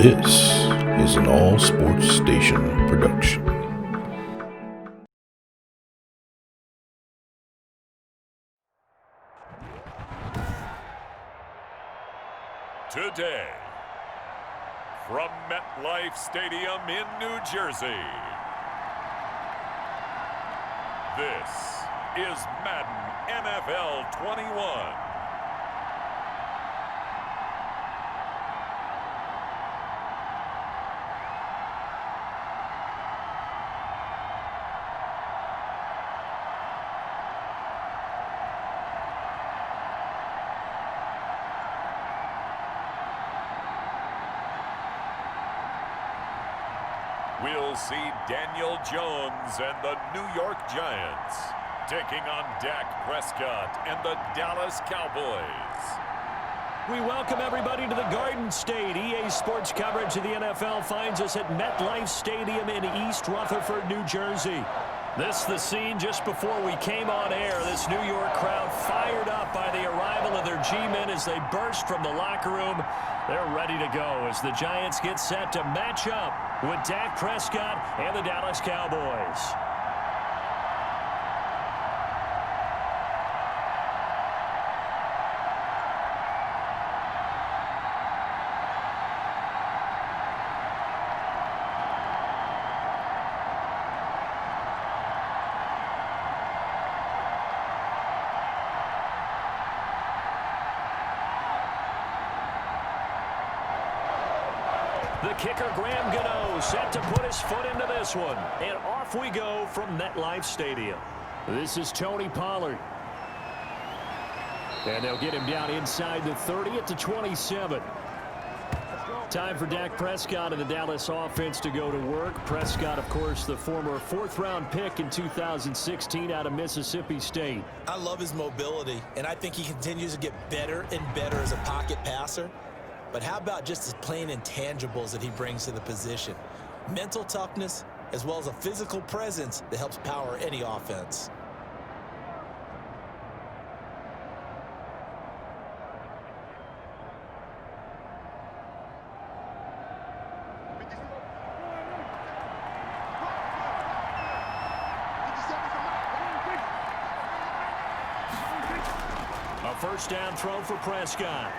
This is an All Sports Station production. Today, from MetLife Stadium in New Jersey, this is Madden NFL 21. We'll see Daniel Jones and the New York Giants taking on Dak Prescott and the Dallas Cowboys. We welcome everybody to the Garden State. EA Sports coverage of the NFL finds us at MetLife Stadium in East Rutherford, New Jersey. This is the scene just before we came on air. This New York crowd fired up by the arrival of their G-men as they burst from the locker room. They're ready to go as the Giants get set to match up with Dak Prescott and the Dallas Cowboys. The kicker, Graham Gano, set to put his foot into this one. And off we go from MetLife Stadium. This is Tony Pollard. And they'll get him down inside the 30 at the 27. Time for Dak Prescott and the Dallas offense to go to work. Prescott, of course, the former fourth-round pick in 2016 out of Mississippi State. I love his mobility, and I think he continues to get better and better as a pocket passer. But how about just his plain intangibles that he brings to the position? Mental toughness, as well as a physical presence that helps power any offense. A first down throw for Prescott.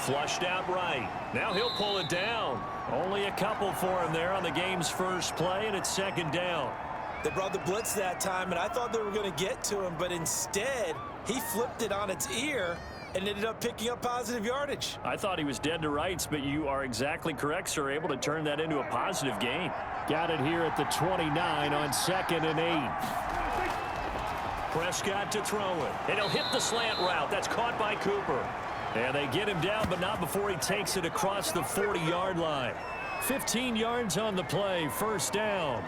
Flushed out right. Now he'll pull it down. Only a couple for him there on the game's first play, and it's second down. They brought the blitz that time, and I thought they were going to get to him, but instead, he flipped it on its ear and ended up picking up positive yardage. I thought he was dead to rights, but you are exactly correct, sir. Able to turn that into a positive gain. Got it here at the 29 on 2nd and 8. Prescott to throw it. And he'll hit the slant route. That's caught by Cooper. And they get him down, but not before he takes it across the 40-yard line. 15 yards on the play, first down.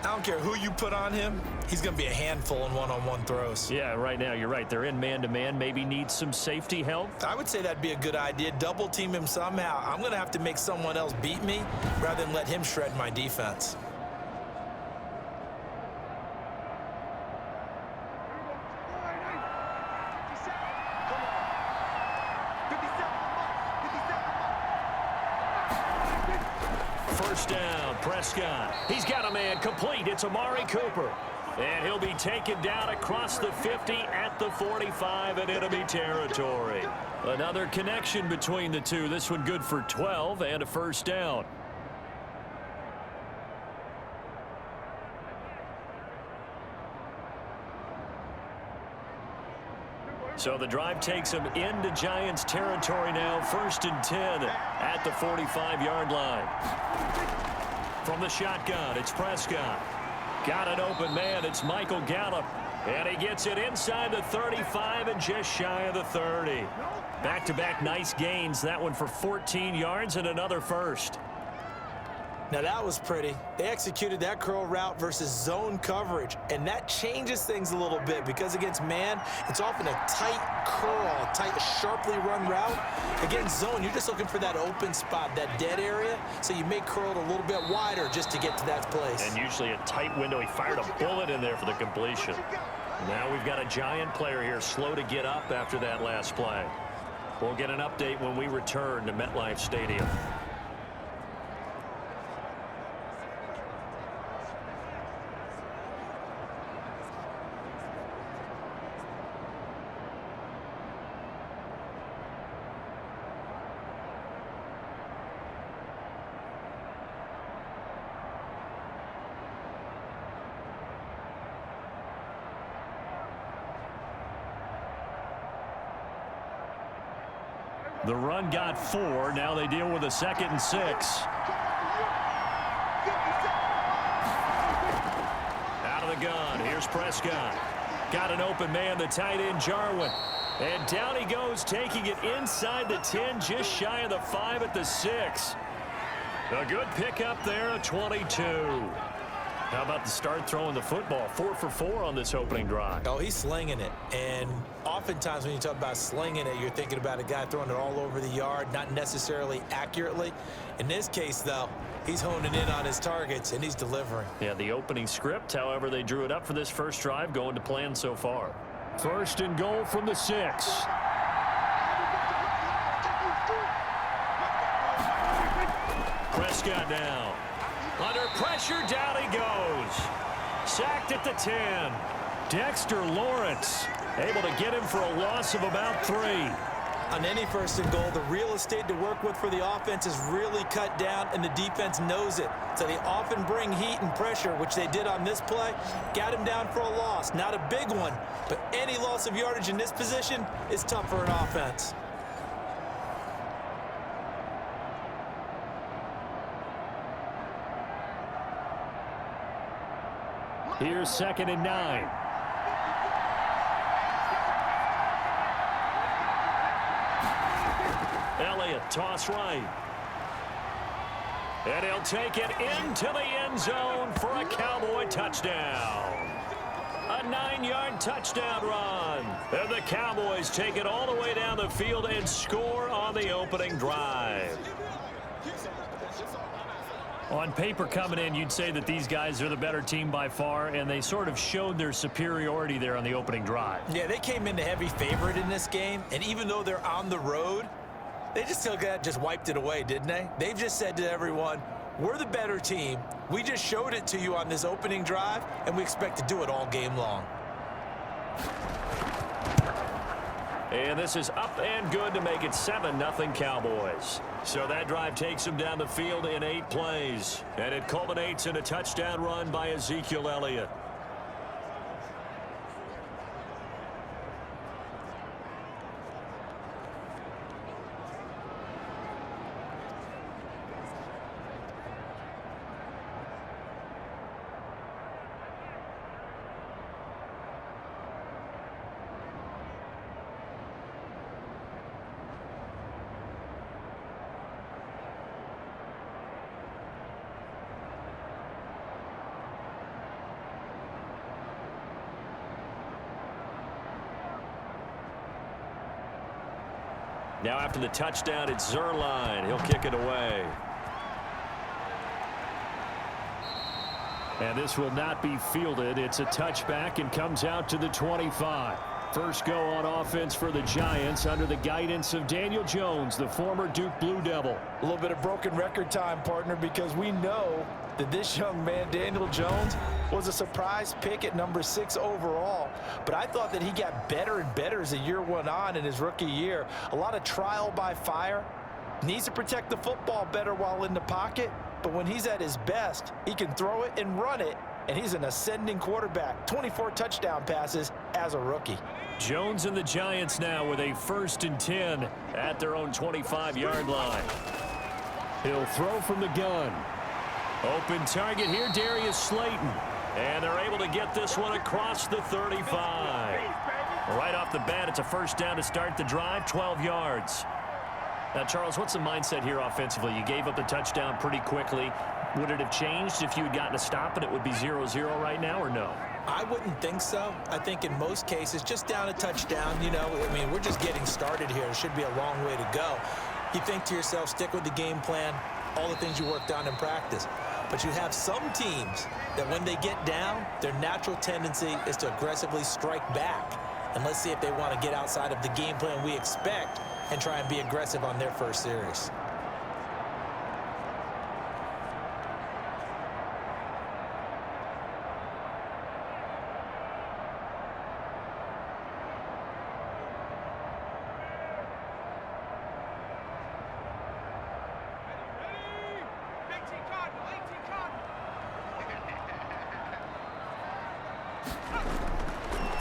I don't care who you put on him. He's going to be a handful in one-on-one throws. Yeah, right now, you're right. They're in man-to-man. Maybe need some safety help. I would say that'd be a good idea. Double team him somehow. I'm going to have to make someone else beat me rather than let him shred my defense. First down, Prescott. He's got a man complete. It's Amari Cooper. And he'll be taken down across the 50 at the 45 in enemy territory. Another connection between the two. This one good for 12 and a first down. So the drive takes him into Giants territory now. 1st and 10 at the 45-yard line. From the shotgun, it's Prescott. Got an open man. It's Michael Gallup. And he gets it inside the 35 and just shy of the 30. Back-to-back nice gains. That one for 14 yards and another first. Now that was pretty. They executed that curl route versus zone coverage, and that changes things a little bit because against man, it's often a tight curl, a tight, sharply run route. Against zone, you're just looking for that open spot, that dead area, so you may curl it a little bit wider just to get to that place. And usually a tight window. He fired a bullet in there for the completion. Now we've got a Giant player here slow to get up after that last play. We'll get an update when we return to MetLife Stadium. The run got 4. Now they deal with a 2nd and 6. Out of the gun. Here's Prescott. Got an open man, the tight end, Jarwin. And down he goes, taking it inside the 10, just shy of the 5 at the 6. A good pickup there, a 22. How about the start throwing the football? 4 for 4 on this opening drive. Oh, he's slinging it. And oftentimes when you talk about slinging it, you're thinking about a guy throwing it all over the yard, not necessarily accurately. In this case, though, he's honing in on his targets, and he's delivering. Yeah, the opening script, however, they drew it up for this first drive, going to plan so far. 1st and goal from the 6. Prescott now. Under pressure, down he goes. Sacked at the 10. Dexter Lawrence able to get him for a loss of about 3. On any 1st and goal, the real estate to work with for the offense is really cut down, and the defense knows it. So they often bring heat and pressure, which they did on this play. Got him down for a loss. Not a big one, but any loss of yardage in this position is tough for an offense. Here's 2nd and 9. Elliott, toss right. And he'll take it into the end zone for a Cowboy touchdown. A 9-yard touchdown run. And the Cowboys take it all the way down the field and score on the opening drive. On paper coming in, you'd say that these guys are the better team by far, and they sort of showed their superiority there on the opening drive. Yeah, they came in the heavy favorite in this game, and even though they're on the road, they just wiped it away, didn't they? They've just said to everyone, we're the better team. We just showed it to you on this opening drive, and we expect to do it all game long. And this is up and good to make it 7-0 Cowboys. So that drive takes them down the field in 8 plays. And it culminates in a touchdown run by Ezekiel Elliott. Now after the touchdown, it's Zerline. He'll kick it away. And this will not be fielded. It's a touchback and comes out to the 25. First go on offense for the Giants under the guidance of Daniel Jones, the former Duke Blue Devil. A little bit of broken record time, partner, because we know that this young man, Daniel Jones, was a surprise pick at number 6 overall. But I thought that he got better and better as the year went on in his rookie year. A lot of trial by fire. Needs to protect the football better while in the pocket. But when he's at his best, he can throw it and run it. And he's an ascending quarterback. 24 touchdown passes as a rookie. Jones and the Giants now with a 1st and 10 at their own 25-yard line. He'll throw from the gun. Open target here, Darius Slayton. And they're able to get this one across the 35. Right off the bat, it's a first down to start the drive, 12 yards. Now, Charles, what's the mindset here offensively? You gave up the touchdown pretty quickly. Would it have changed if you had gotten a stop and it would be 0-0 right now, or no? I wouldn't think so. I think in most cases, just down a touchdown, you know, I mean, we're just getting started here. It should be a long way to go. You think to yourself, stick with the game plan, all the things you worked on in practice. But you have some teams that when they get down, their natural tendency is to aggressively strike back. And let's see if they want to get outside of the game plan we expect and try and be aggressive on their first series.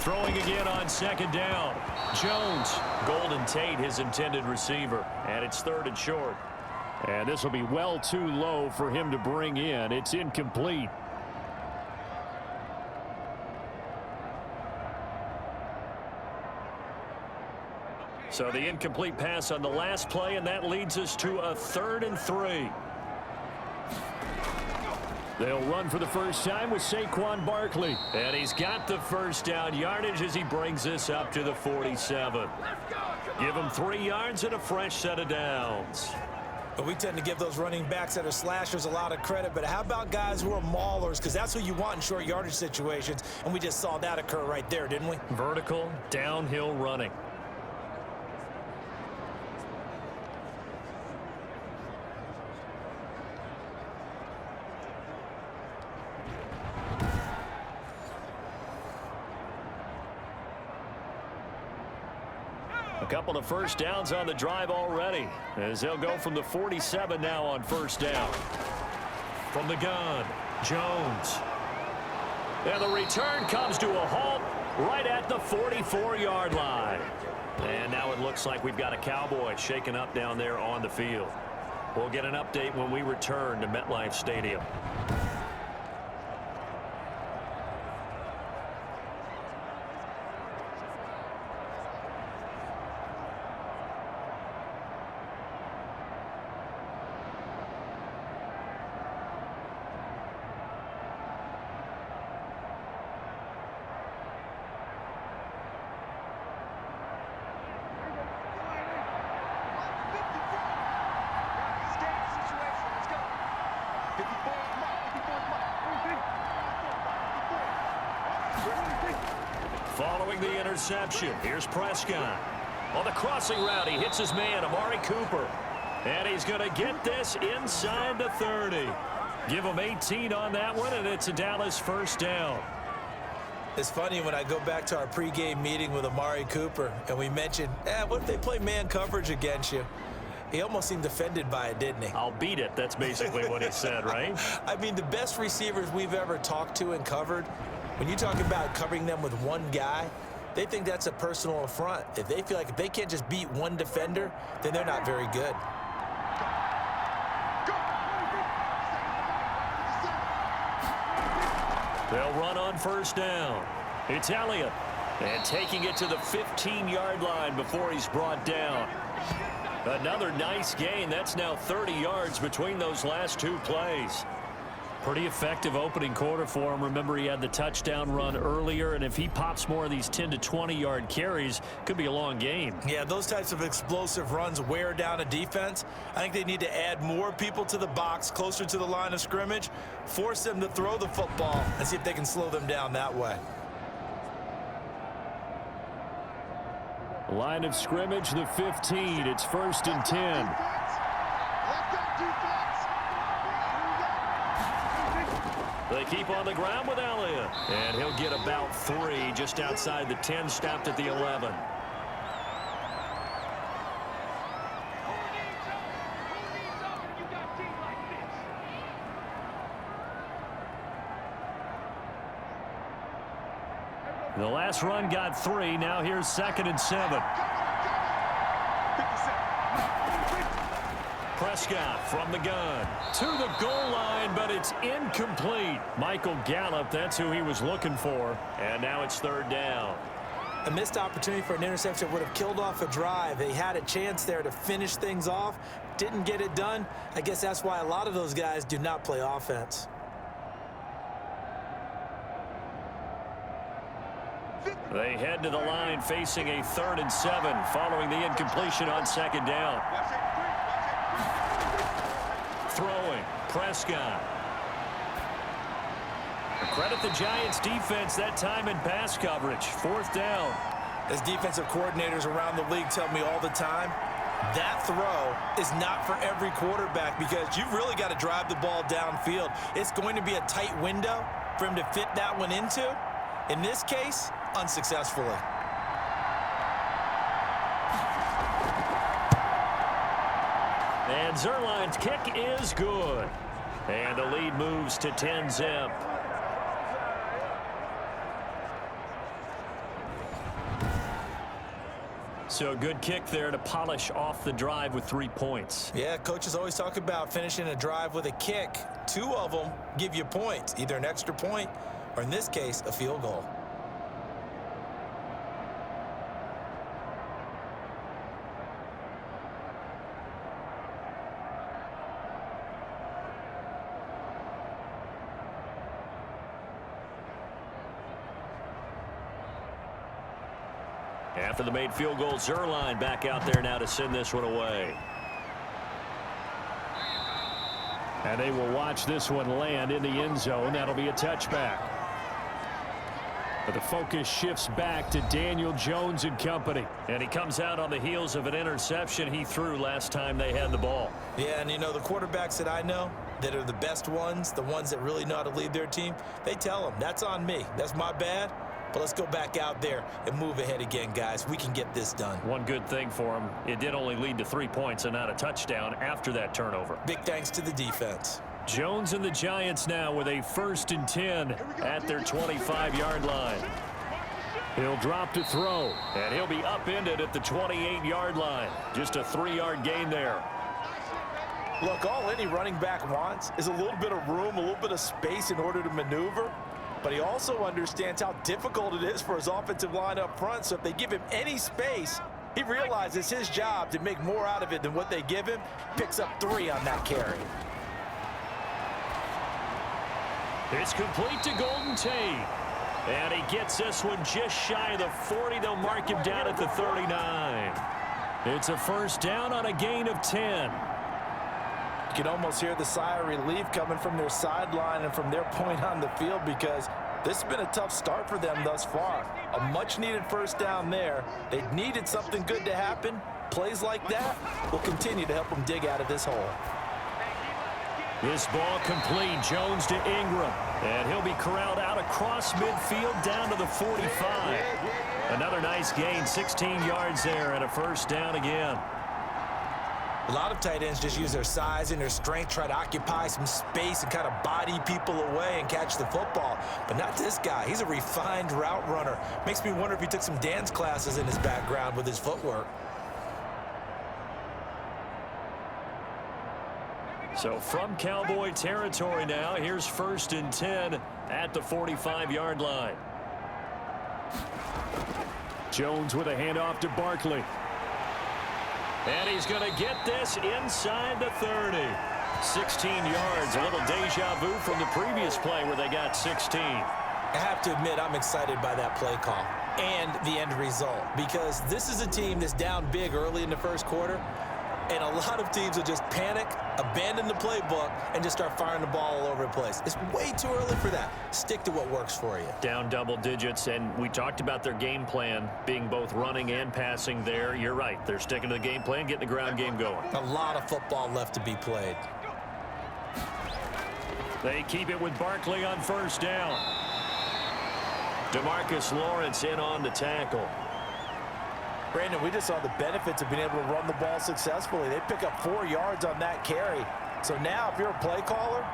Throwing again on second down. Jones. Golden Tate, his intended receiver. And it's 3rd and short. And this will be well too low for him to bring in. It's incomplete. So the incomplete pass on the last play, and that leads us to a 3rd and 3. They'll run for the first time with Saquon Barkley. And he's got the first down yardage as he brings this up to the 47. Give him 3 yards and a fresh set of downs. But we tend to give those running backs that are slashers a lot of credit. But how about guys who are maulers? Because that's what you want in short yardage situations. And we just saw that occur right there, didn't we? Vertical, downhill running. A couple of first downs on the drive already, as they'll go from the 47 now on first down. From the gun, Jones. And the return comes to a halt right at the 44-yard line. And now it looks like we've got a Cowboy shaken up down there on the field. We'll get an update when we return to MetLife Stadium. Following the interception, here's Prescott. On the crossing route, he hits his man, Amari Cooper. And he's going to get this inside the 30. Give him 18 on that one, and it's a Dallas first down. It's funny when I go back to our pregame meeting with Amari Cooper, and we mentioned, what if they play man coverage against you? He almost seemed offended by it, didn't he? I'll beat it. That's basically what he said, right? I mean, the best receivers we've ever talked to and covered, when you talk about covering them with one guy, they think that's a personal affront. If they feel like if they can't just beat one defender, then they're not very good. They'll run on first down. It's Elliott. And taking it to the 15-yard line before he's brought down. Another nice gain. That's now 30 yards between those last 2 plays. Pretty effective opening quarter for him. Remember, he had the touchdown run earlier, and if he pops more of these 10 to 20-yard carries, could be a long game. Yeah, those types of explosive runs wear down a defense. I think they need to add more people to the box, closer to the line of scrimmage, force them to throw the football, and see if they can slow them down that way. Line of scrimmage, the 15. It's 1st and 10. They keep on the ground with Elliott. And he'll get about 3 just outside the 10, stopped at the 11. The last run got 3. Now here's 2nd and 7. Prescott from the gun to the goal line, but it's incomplete. Michael Gallup, that's who he was looking for. And now it's 3rd down. A missed opportunity for an interception would have killed off a drive. They had a chance there to finish things off. Didn't get it done. I guess that's why a lot of those guys do not play offense. They head to the line facing a 3rd and 7 following the incompletion on 2nd down. Throwing, Prescott. Credit the Giants defense that time in pass coverage. 4th down. As defensive coordinators around the league tell me all the time, that throw is not for every quarterback because you've really got to drive the ball downfield. It's going to be a tight window for him to fit that one into. In this case, unsuccessfully. And Zerline's kick is good. And the lead moves to 10-zip. So a good kick there to polish off the drive with 3 points. Yeah, coaches always talk about finishing a drive with a kick. 2 of them give you points, either an extra point or, in this case, a field goal. After the made field goal, Zerline back out there now to send this one away. And they will watch this one land in the end zone. That'll be a touchback. But the focus shifts back to Daniel Jones and company. And he comes out on the heels of an interception he threw last time they had the ball. Yeah, and you know, the quarterbacks that I know that are the best ones, the ones that really know how to lead their team, they tell them, that's on me. That's my bad. But let's go back out there and move ahead again, guys. We can get this done. One good thing for him, it did only lead to 3 points and not a touchdown after that turnover. Big thanks to the defense. Jones and the Giants now with a 1st and 10 at their 25-yard line. He'll drop to throw. And he'll be upended at the 28-yard line. Just a 3-yard gain there. Look, all any running back wants is a little bit of room, a little bit of space in order to maneuver. But he also understands how difficult it is for his offensive line up front. So if they give him any space, he realizes his job to make more out of it than what they give him. Picks up 3 on that carry. It's complete to Golden Tate. And he gets this one just shy of the 40. They'll mark him down at the 39. It's a 1st down on a gain of 10. You can almost hear the sigh of relief coming from their sideline and from their point on the field, because this has been a tough start for them thus far. A much-needed 1st down there. They needed something good to happen. Plays like that will continue to help them dig out of this hole. This ball complete. Jones to Ingram. And he'll be corralled out across midfield down to the 45. Another nice gain, 16 yards there, and a 1st down again. A lot of tight ends just use their size and their strength, try to occupy some space and kind of body people away and catch the football. But not this guy. He's a refined route runner. Makes me wonder if he took some dance classes in his background with his footwork. So from Cowboy territory now, here's 1st and 10 at the 45-yard line. Jones with a handoff to Barkley. And he's going to get this inside the 30. 16 yards, a little deja vu from the previous play where they got 16. I have to admit, I'm excited by that play call and the end result, because this is a team that's down big early in the 1st quarter, and a lot of teams will just panic, abandon the playbook, and just start firing the ball all over the place. It's way too early for that. Stick to what works for you. Down double digits, and we talked about their game plan being both running and passing there. You're right. They're sticking to the game plan, getting the ground game going. A lot of football left to be played. They keep it with Barkley on 1st down. DeMarcus Lawrence in on the tackle. Brandon, we just saw the benefits of being able to run the ball successfully. They pick up 4 yards on that carry. So now if you're a play caller,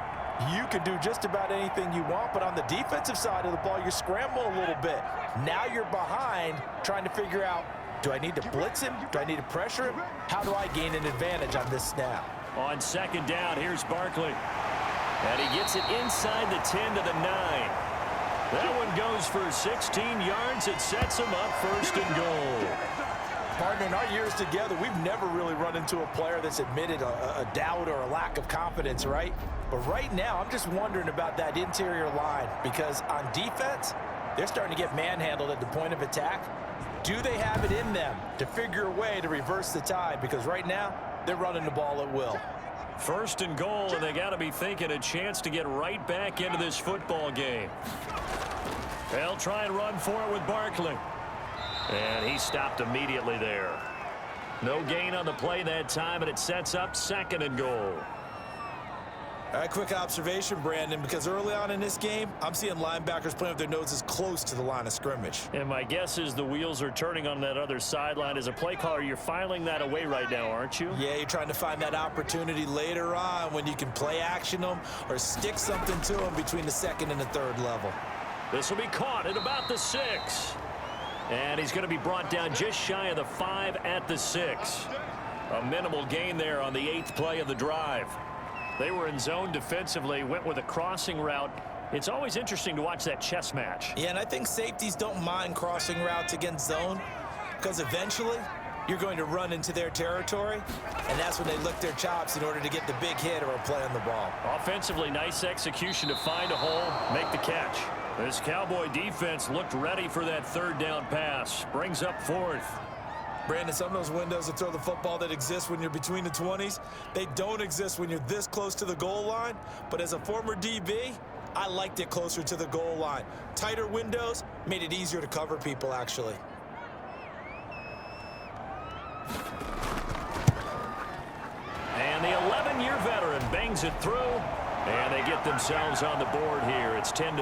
you can do just about anything you want. But on the defensive side of the ball, you're scrambling a little bit. Now you're behind trying to figure out, do I need to blitz him? Do I need to pressure him? How do I gain an advantage on this snap? On 2nd down, here's Barkley. And he gets it inside the 10 to the 9. That one goes for 16 yards. It sets him up 1st and goal. Partner, in our years together, we've never really run into a player that's admitted a doubt or a lack of confidence, right? But right now, I'm just wondering about that interior line, because on defense, they're starting to get manhandled at the point of attack. Do they have it in them to figure a way to reverse the tide? Because right now, they're running the ball at will. 1st and goal, and they got to be thinking a chance to get right back into this football game. They'll try and run for it with Barkley. And he stopped immediately there. No gain on the play that time, and it sets up 2nd and goal. All right, quick observation, Brandon, because early on in this game, I'm seeing linebackers playing with their noses close to the line of scrimmage. And my guess is the wheels are turning on that other sideline. As a play caller, you're filing that away right now, aren't you? Yeah, you're trying to find that opportunity later on when you can play action them or stick something to them between the 2nd and the 3rd level. This will be caught at about the 6. And he's going to be brought down just shy of the 5 at the 6. A minimal gain there on the 8th play of the drive. They were in zone defensively, went with a crossing route. It's always interesting to watch that chess match. Yeah, and I think safeties don't mind crossing routes against zone because eventually you're going to run into their territory, and that's when they lick their chops in order to get the big hit or a play on the ball. Offensively, nice execution to find a hole, make the catch. This Cowboy defense looked ready for that 3rd down pass. Brings up 4th. Brandon, some of those windows to throw the football that exist when you're between the 20s, they don't exist when you're this close to the goal line. But as a former DB, I liked it closer to the goal line. Tighter windows made it easier to cover people, actually. And the 11-year veteran bangs it through, and they get themselves on the board here. It's 10-3.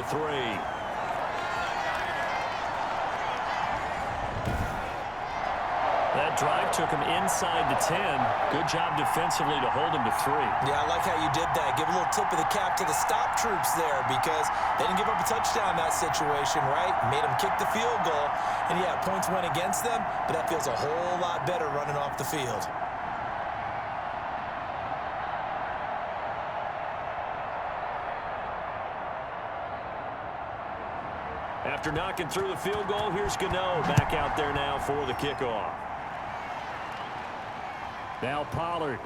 That drive took him inside the 10. Good job defensively to hold him to 3. Yeah, I like how you did that. Give a little tip of the cap to the stop troops there because they didn't give up a touchdown in that situation, right? Made them kick the field goal. And, yeah, points went against them, but that feels a whole lot better running off the field. After knocking through the field goal, here's Gano back out there now for the kickoff. Now Pollard.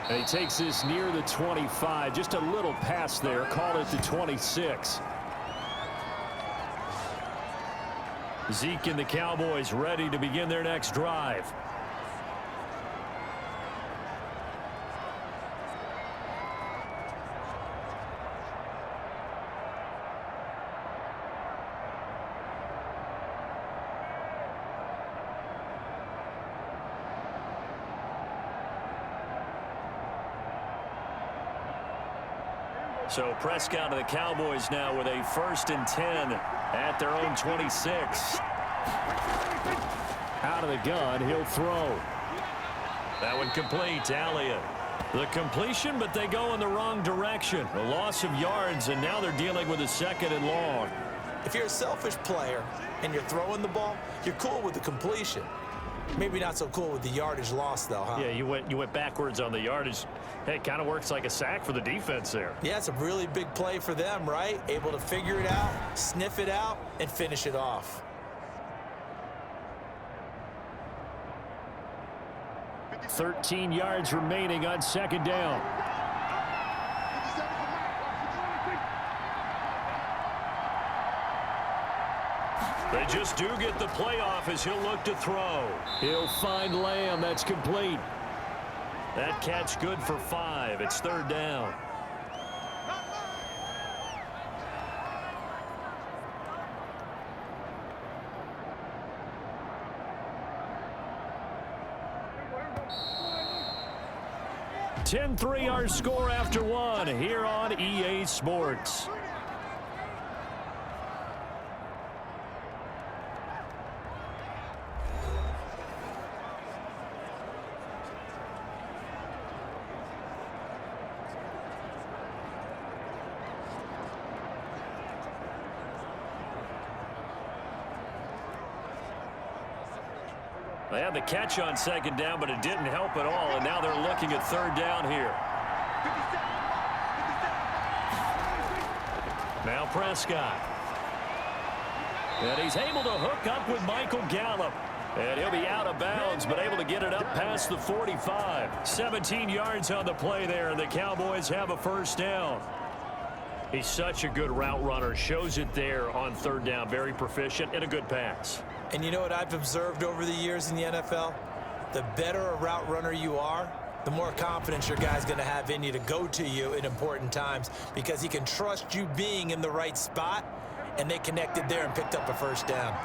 And he takes this near the 25. Just a little pass there. Call it the 26. Zeke and the Cowboys ready to begin their next drive. So Prescott of the Cowboys now with a 1st and 10 at their own 26. Out of the gun, he'll throw. That one complete to Elliott. The completion, but they go in the wrong direction. A loss of yards, and now they're dealing with a 2nd and long. If you're a selfish player and you're throwing the ball, you're cool with the completion. Maybe not so cool with the yardage loss, though, huh? Yeah, you went backwards on the yardage. Hey, it kind of works like a sack for the defense there. Yeah, it's a really big play for them, right? Able to figure it out, sniff it out, and finish it off. $13 yards remaining on 2nd down. They just do get the play off as he'll look to throw. He'll find Lamb. That's complete. That catch good for 5. It's 3rd down. (10-3) our score after 1 here on EA Sports. They had the catch on 2nd down, but it didn't help at all, and now they're looking at 3rd down here. Now Prescott. And he's able to hook up with Michael Gallup. And he'll be out of bounds, but able to get it up past the 45. 17 yards on the play there, and the Cowboys have a 1st down. He's such a good route runner. Shows it there on 3rd down. Very proficient and a good pass. And you know what I've observed over the years in the NFL? The better a route runner you are, the more confidence your guy's going to have in you to go to you in important times because he can trust you being in the right spot, and they connected there and picked up a 1st down.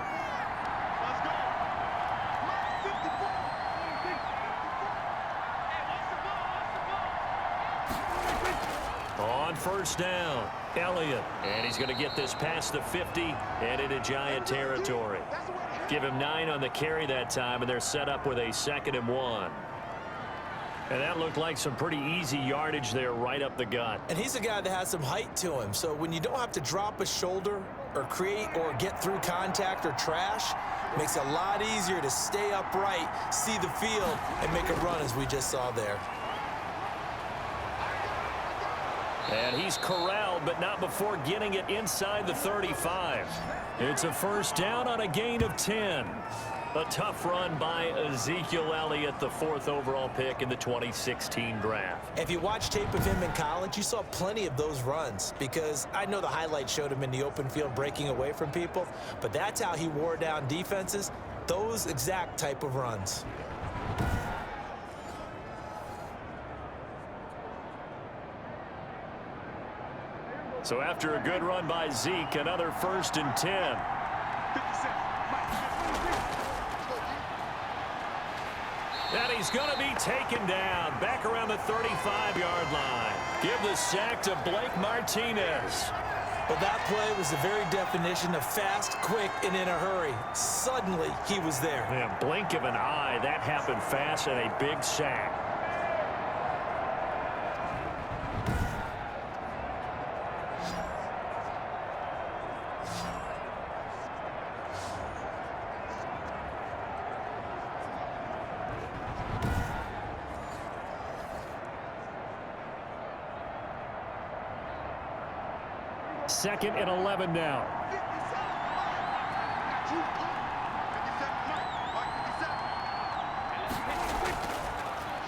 On 1st down, Elliott. And he's going to get this past the 50 and into Giant territory. Give him 9 on the carry that time, and they're set up with a 2nd and 1. And that looked like some pretty easy yardage there right up the gut. And he's a guy that has some height to him, so when you don't have to drop a shoulder or create or get through contact or trash, makes it a lot easier to stay upright, see the field, and make a run as we just saw there. And he's corralled, but not before getting it inside the 35. It's a first down on a gain of 10. A tough run by Ezekiel Elliott, the 4th overall pick in the 2016 draft. If you watch tape of him in college, you saw plenty of those runs, because I know the highlights showed him in the open field breaking away from people, but that's how he wore down defenses, those exact type of runs. So after a good run by Zeke, another 1st and 10. And he's going to be taken down back around the 35-yard line. Give the sack to Blake Martinez. Well, that play was the very definition of fast, quick, and in a hurry. Suddenly, he was there. Yeah, blink of an eye. That happened fast and a big sack. Second and 11 now.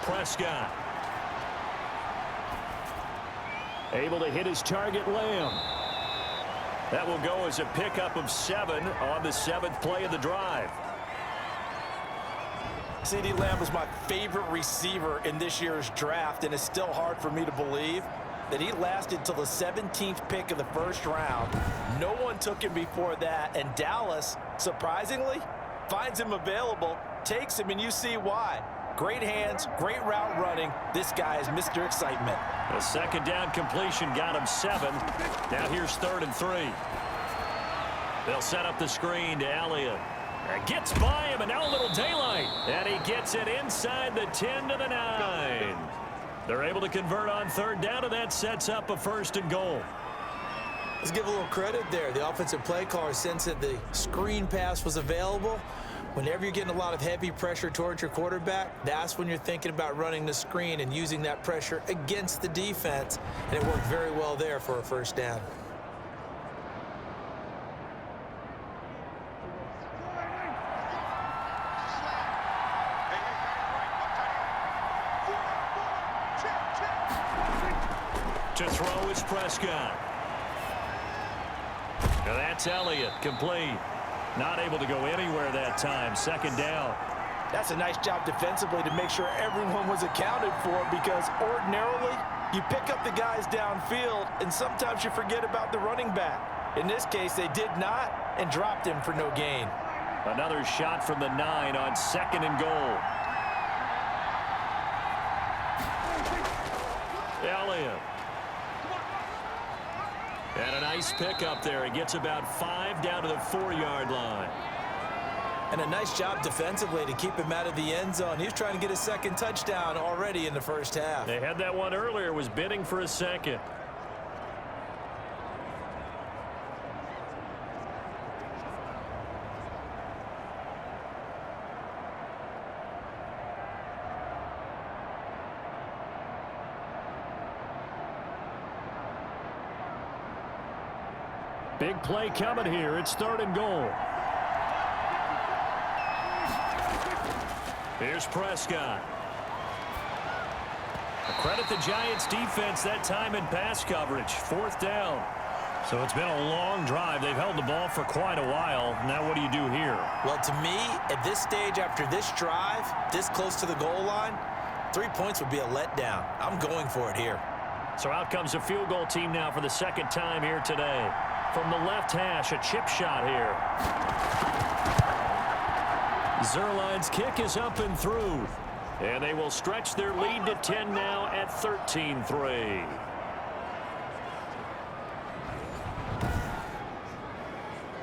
Prescott. Able to hit his target, Lamb. That will go as a pickup of 7 on the 7th play of the drive. CeeDee Lamb was my favorite receiver in this year's draft, and it's still hard for me to believe that he lasted till the 17th pick of the 1st round. No one took him before that, and Dallas, surprisingly, finds him available, takes him, and you see why. Great hands, great route running. This guy is Mr. Excitement. A 2nd down completion got him 7. Now here's 3rd and 3. They'll set up the screen to Elliott. Gets by him, and now a little daylight. And he gets it inside the 10 to the 9. They're able to convert on 3rd down, and that sets up a 1st and goal. Let's give a little credit there. The offensive play caller sensed that the screen pass was available. Whenever you're getting a lot of heavy pressure towards your quarterback, that's when you're thinking about running the screen and using that pressure against the defense. And it worked very well there for a 1st down. To throw is Prescott. Now that's Elliott, complete. Not able to go anywhere that time. 2nd down. That's a nice job defensively to make sure everyone was accounted for, because ordinarily you pick up the guys downfield and sometimes you forget about the running back. In this case, they did not and dropped him for no gain. Another shot from the 9 on 2nd and goal. Elliott. And a nice pickup there. He gets about 5 down to the 4-yard line. And a nice job defensively to keep him out of the end zone. He was trying to get a 2nd touchdown already in the 1st half. They had that one earlier, was bidding for a 2nd. Big play coming here. It's 3rd and goal. Here's Prescott. Credit the Giants defense that time in pass coverage. 4th down. So it's been a long drive. They've held the ball for quite a while. Now what do you do here? Well, to me, at this stage after this drive, this close to the goal line, 3 points would be a letdown. I'm going for it here. So out comes a field goal team now for the 2nd time here today. From the left hash, a chip shot here. Zerline's kick is up and through. And they will stretch their lead to 10 now at 13-3.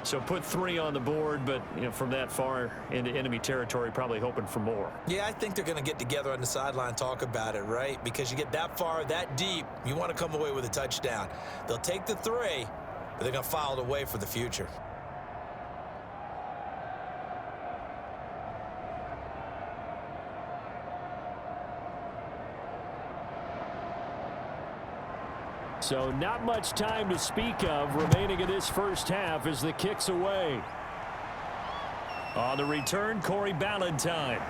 So put 3 on the board, but from that far into enemy territory, probably hoping for more. Yeah, I think they're going to get together on the sideline and talk about it, right? Because you get that far, that deep, you want to come away with a touchdown. They'll take the 3, or they're going to file it away for the future. So not much time to speak of remaining in this first half as the kick's away. On the return, Corey Ballantyne.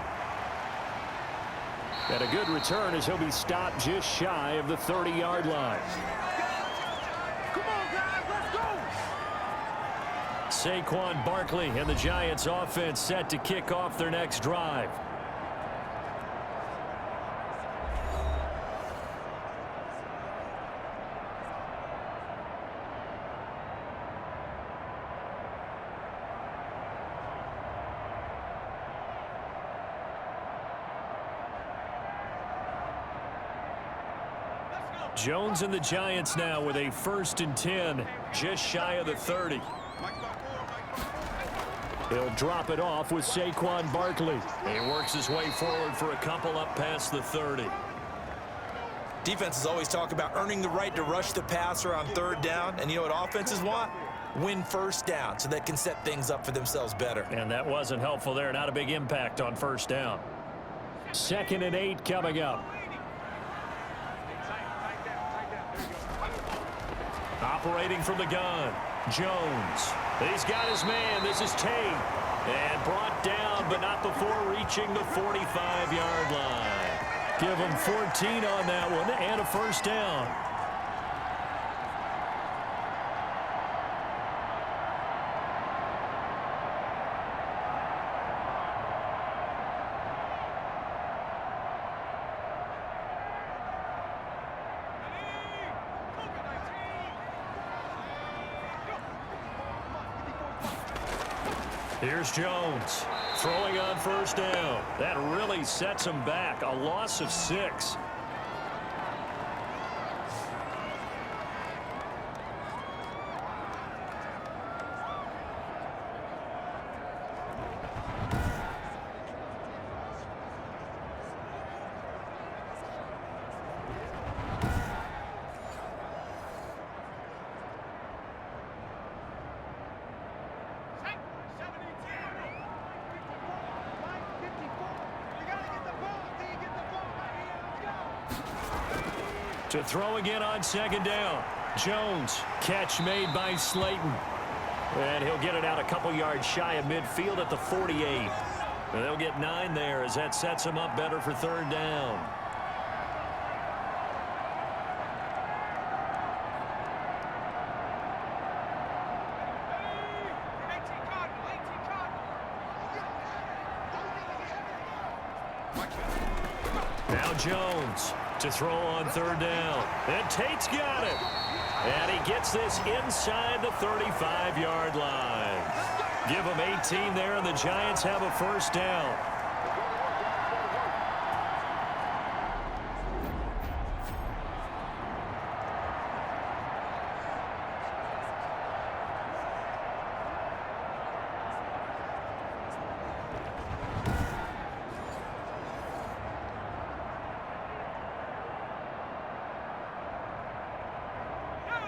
And a good return as he'll be stopped just shy of the 30-yard line. Come on, guys, let's go! Saquon Barkley and the Giants offense set to kick off their next drive. Jones and the Giants now with a 1st and 10, just shy of the 30. He'll drop it off with Saquon Barkley. He works his way forward for a couple up past the 30. Defenses always talk about earning the right to rush the passer on 3rd down, and you know what offenses want? Win 1st down so they can set things up for themselves better. And that wasn't helpful there. Not a big impact on 1st down. 2nd and 8 coming up. Operating from the gun, Jones. He's got his man. This is Tate. And brought down, but not before reaching the 45-yard line. Give him 14 on that one and a 1st down. Here's Jones throwing on 1st down. That really sets him back. A loss of 6. To throw again on 2nd down. Jones, catch made by Slayton. And he'll get it out a couple yards shy of midfield at the 48. And they'll get 9 there as that sets him up better for 3rd down. Now Jones to throw on 3rd down. And Tate's got it. And he gets this inside the 35-yard line. Give him 18 there, and the Giants have a 1st down.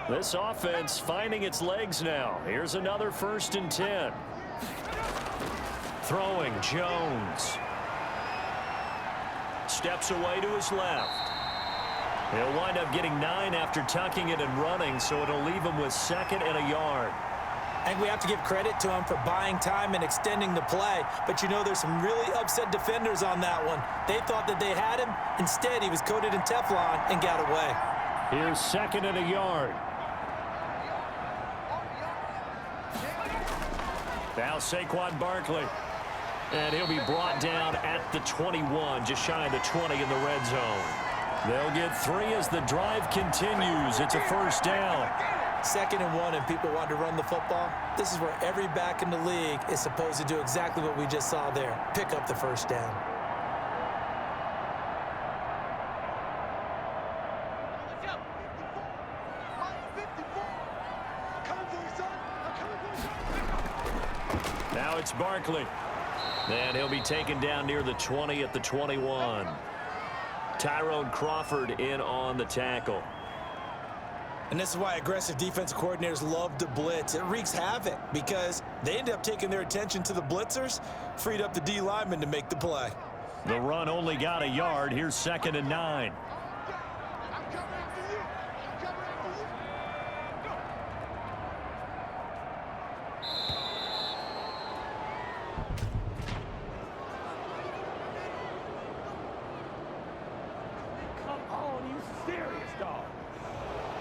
This offense finding its legs now. Here's another 1st and 10. Throwing, Jones. Steps away to his left. He'll wind up getting 9 after tucking it and running, so it'll leave him with 2nd and a yard. I think we have to give credit to him for buying time and extending the play, but you know there's some really upset defenders on that one. They thought that they had him. Instead, he was coated in Teflon and got away. Here's 2nd and a yard. Now Saquon Barkley. And he'll be brought down at the 21, just shy of the 20 in the red zone. They'll get 3 as the drive continues. It's a 1st down. 2nd and 1, and people want to run the football. This is where every back in the league is supposed to do exactly what we just saw there. Pick up the 1st down. Now it's Barkley. And he'll be taken down near the 20 at the 21. Tyrone Crawford in on the tackle. And this is why aggressive defensive coordinators love to blitz. It wreaks havoc because they end up taking their attention to the blitzers, freed up the D lineman to make the play. The run only got a yard. Here's 2nd and 9.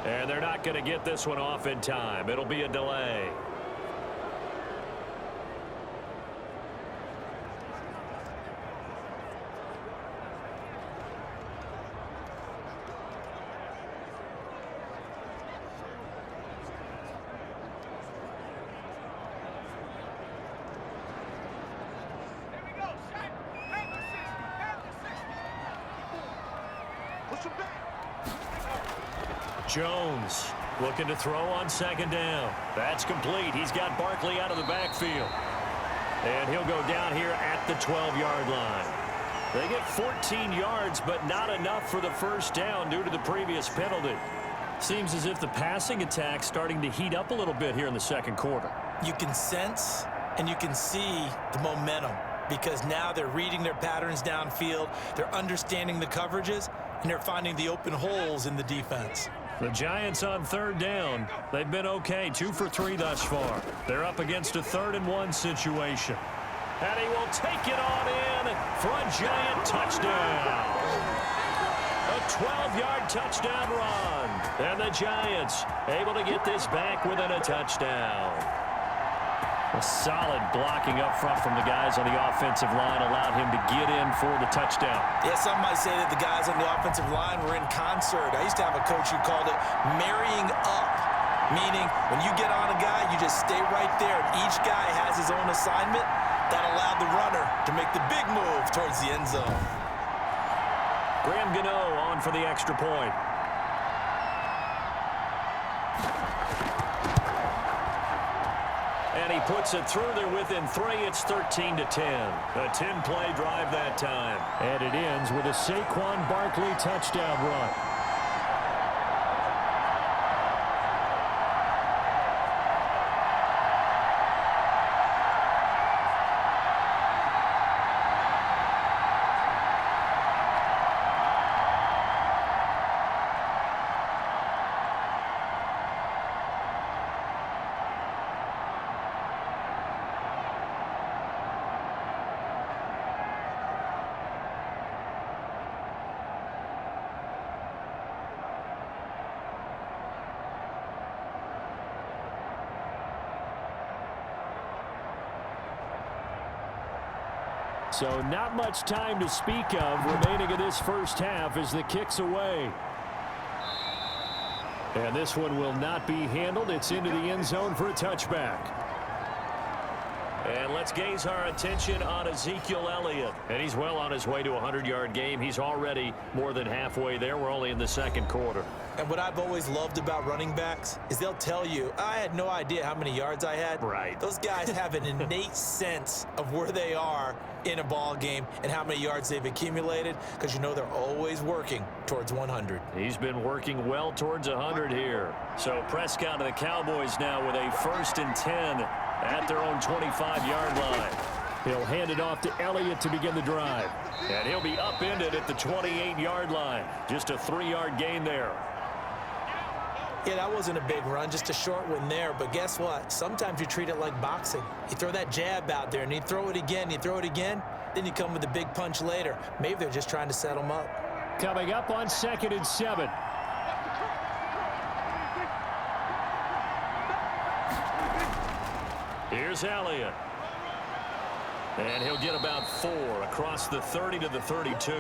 And they're not going to get this one off in time. It'll be a delay. Jones looking to throw on 2nd down. That's complete. He's got Barkley out of the backfield. And he'll go down here at the 12-yard line. They get 14 yards, but not enough for the first down due to the previous penalty. Seems as if the passing attack's starting to heat up a little bit here in the second quarter. You can sense and you can see the momentum because now they're reading their patterns downfield, they're understanding the coverages, and they're finding the open holes in the defense. The Giants on 3rd down. They've been okay, 2 for 3 thus far. They're up against a 3rd and 1 situation. And he will take it on in for a Giant touchdown. A 12-yard touchdown run. And the Giants able to get this back within a touchdown. A solid blocking up front from the guys on the offensive line allowed him to get in for the touchdown. Yeah, some might say that the guys on the offensive line were in concert. I used to have a coach who called it marrying up, meaning when you get on a guy, you just stay right there, and each guy has his own assignment. That allowed the runner to make the big move towards the end zone. Graham Gano on for the extra point. And he puts it through there within 3. It's 13-10. A 10-play drive that time. And it ends with a Saquon Barkley touchdown run. So not much time to speak of remaining in this first half as the kick's away. And this one will not be handled. It's into the end zone for a touchback. And let's gaze our attention on Ezekiel Elliott. And he's well on his way to a 100-yard game. He's already more than halfway there. We're only in the second quarter. And what I've always loved about running backs is they'll tell you, I had no idea how many yards I had. Right. Those guys have an innate sense of where they are in a ball game and how many yards they've accumulated because you know they're always working towards 100. He's been working well towards 100 here. So Prescott of the Cowboys now with a 1st and 10 at their own 25-yard line. He'll hand it off to Elliott to begin the drive. And he'll be upended at the 28-yard line. Just a 3-yard gain there. Yeah, that wasn't a big run, just a short one there. But guess what? Sometimes you treat it like boxing. You throw that jab out there, and you throw it again, you throw it again, then you come with a big punch later. Maybe they're just trying to set them up. Coming up on 2nd and 7. Here's Elliott. And he'll get about 4 across the 30 to the 32.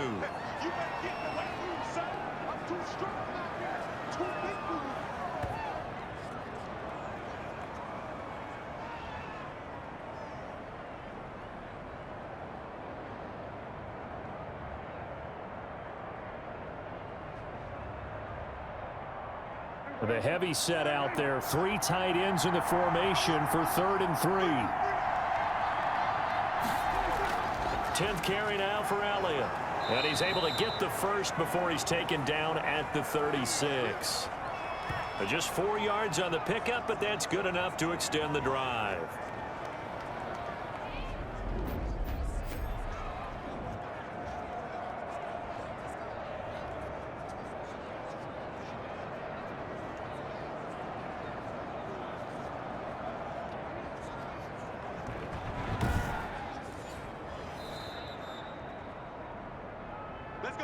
The heavy set out there. 3 tight ends in the formation for 3rd and 3. 10th carry now for Elliott. And he's able to get the first before he's taken down at the 36. Just 4 yards on the pickup, but that's good enough to extend the drive.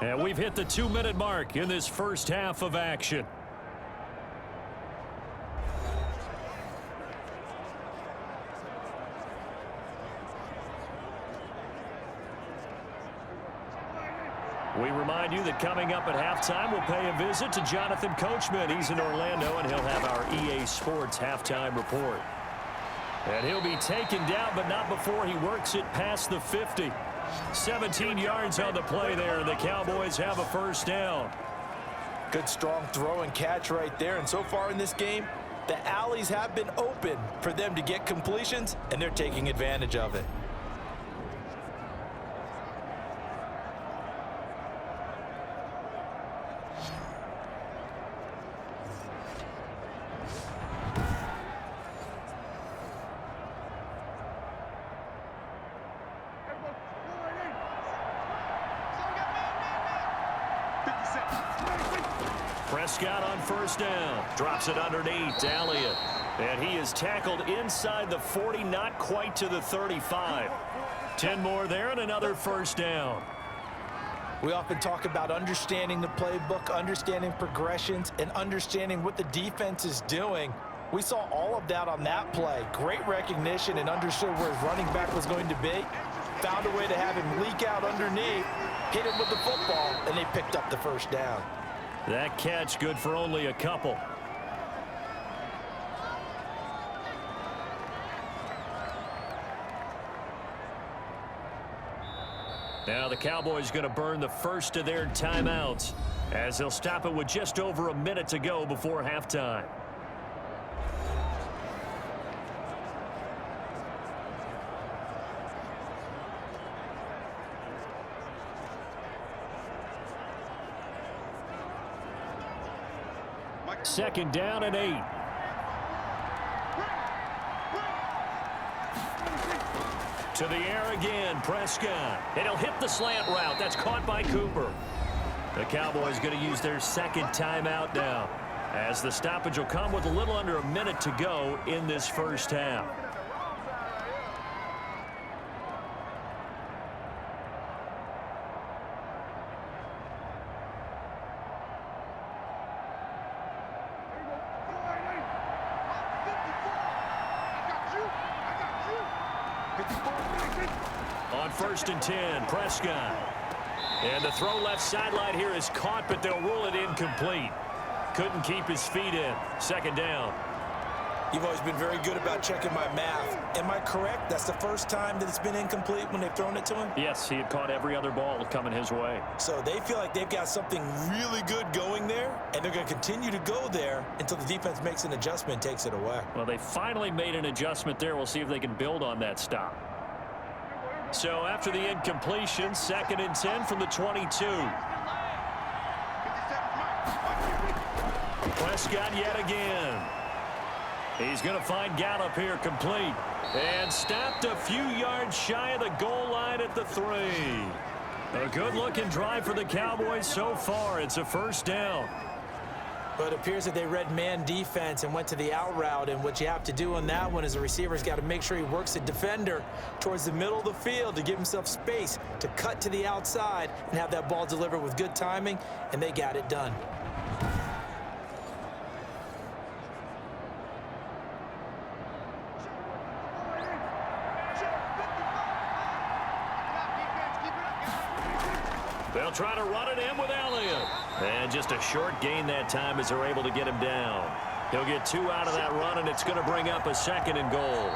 And we've hit the 2-minute mark in this first half of action. We remind you that coming up at halftime, we'll pay a visit to Jonathan Coachman. He's in Orlando, and he'll have our EA Sports halftime report. And he'll be taken down, but not before he works it past the 50. 17 yards on the play there, and the Cowboys have a first down. Good strong throw and catch right there. And so far in this game, the alleys have been open for them to get completions, and they're taking advantage of it. Prescott on first down. Drops it underneath to Elliott. And he is tackled inside the 40, not quite to the 35. 10 more there and another first down. We often talk about understanding the playbook, understanding progressions, and understanding what the defense is doing. We saw all of that on that play. Great recognition and understood where his running back was going to be. Found a way to have him leak out underneath, hit him with the football, and they picked up the first down. That catch good for only a couple. Now the Cowboys going to burn the first of their timeouts as they'll stop it with just over a minute to go before halftime. Second down and 8. To the air again, Prescott. And he'll hit the slant route. That's caught by Cooper. The Cowboys going to use their second timeout now, as the stoppage will come with a little under a minute to go in this first half. On first and 10, Prescott. And the throw left sideline here is caught, but they'll rule it incomplete. Couldn't keep his feet in. Second down. You've always been very good about checking my math. Am I correct? That's the first time that it's been incomplete when they've thrown it to him? Yes, he had caught every other ball coming his way. So they feel like they've got something really good going there, and they're going to continue to go there until the defense makes an adjustment and takes it away. Well, they finally made an adjustment there. We'll see if they can build on that stop. So after the incompletion, second and 10 from the 22. Prescott yet again. He's going to find Gallup here complete. And stopped a few yards shy of the goal line at the 3. A good-looking drive for the Cowboys so far. It's a first down. But it appears that they read man defense and went to the out route. And what you have to do on that one is a receiver's got to make sure he works the defender towards the middle of the field to give himself space to cut to the outside and have that ball delivered with good timing, and they got it done. They'll try to run it in with Elliott. And just a short gain that time as they're able to get him down. He'll get 2 out of that run, and it's going to bring up a second and goal.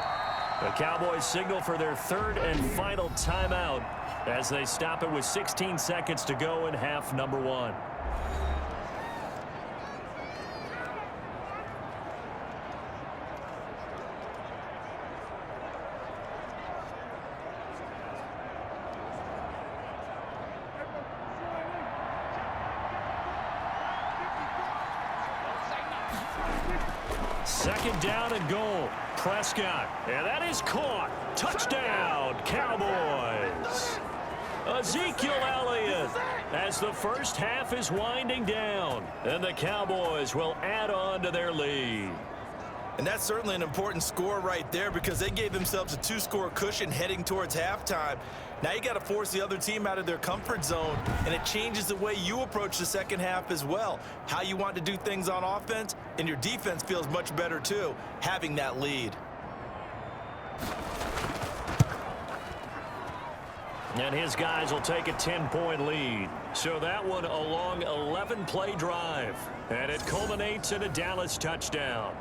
The Cowboys signal for their third and final timeout as they stop it with 16 seconds to go in half number 1. second down and goal. Prescott, and that is caught. Touchdown, Cowboys. Ezekiel Elliott as the first half is winding down, and the Cowboys will add on to their lead. And that's certainly an important score right there because they gave themselves a 2-score cushion heading towards halftime. Now you got to force the other team out of their comfort zone, and it changes the way you approach the second half as well. How you want to do things on offense, and your defense feels much better too, having that lead. And his guys will take a 10-point lead. So that one a long 11-play drive, and it culminates in a Dallas touchdown.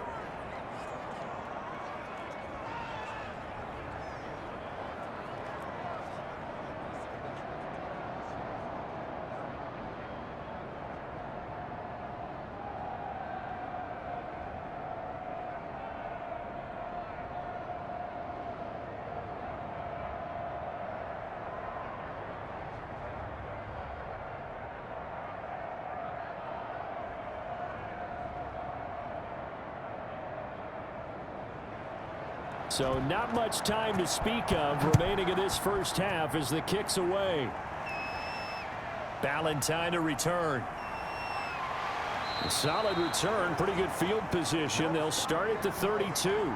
So not much time to speak of remaining in this first half as the kick's away. Ballantyne to return. A solid return, pretty good field position. They'll start at the 32.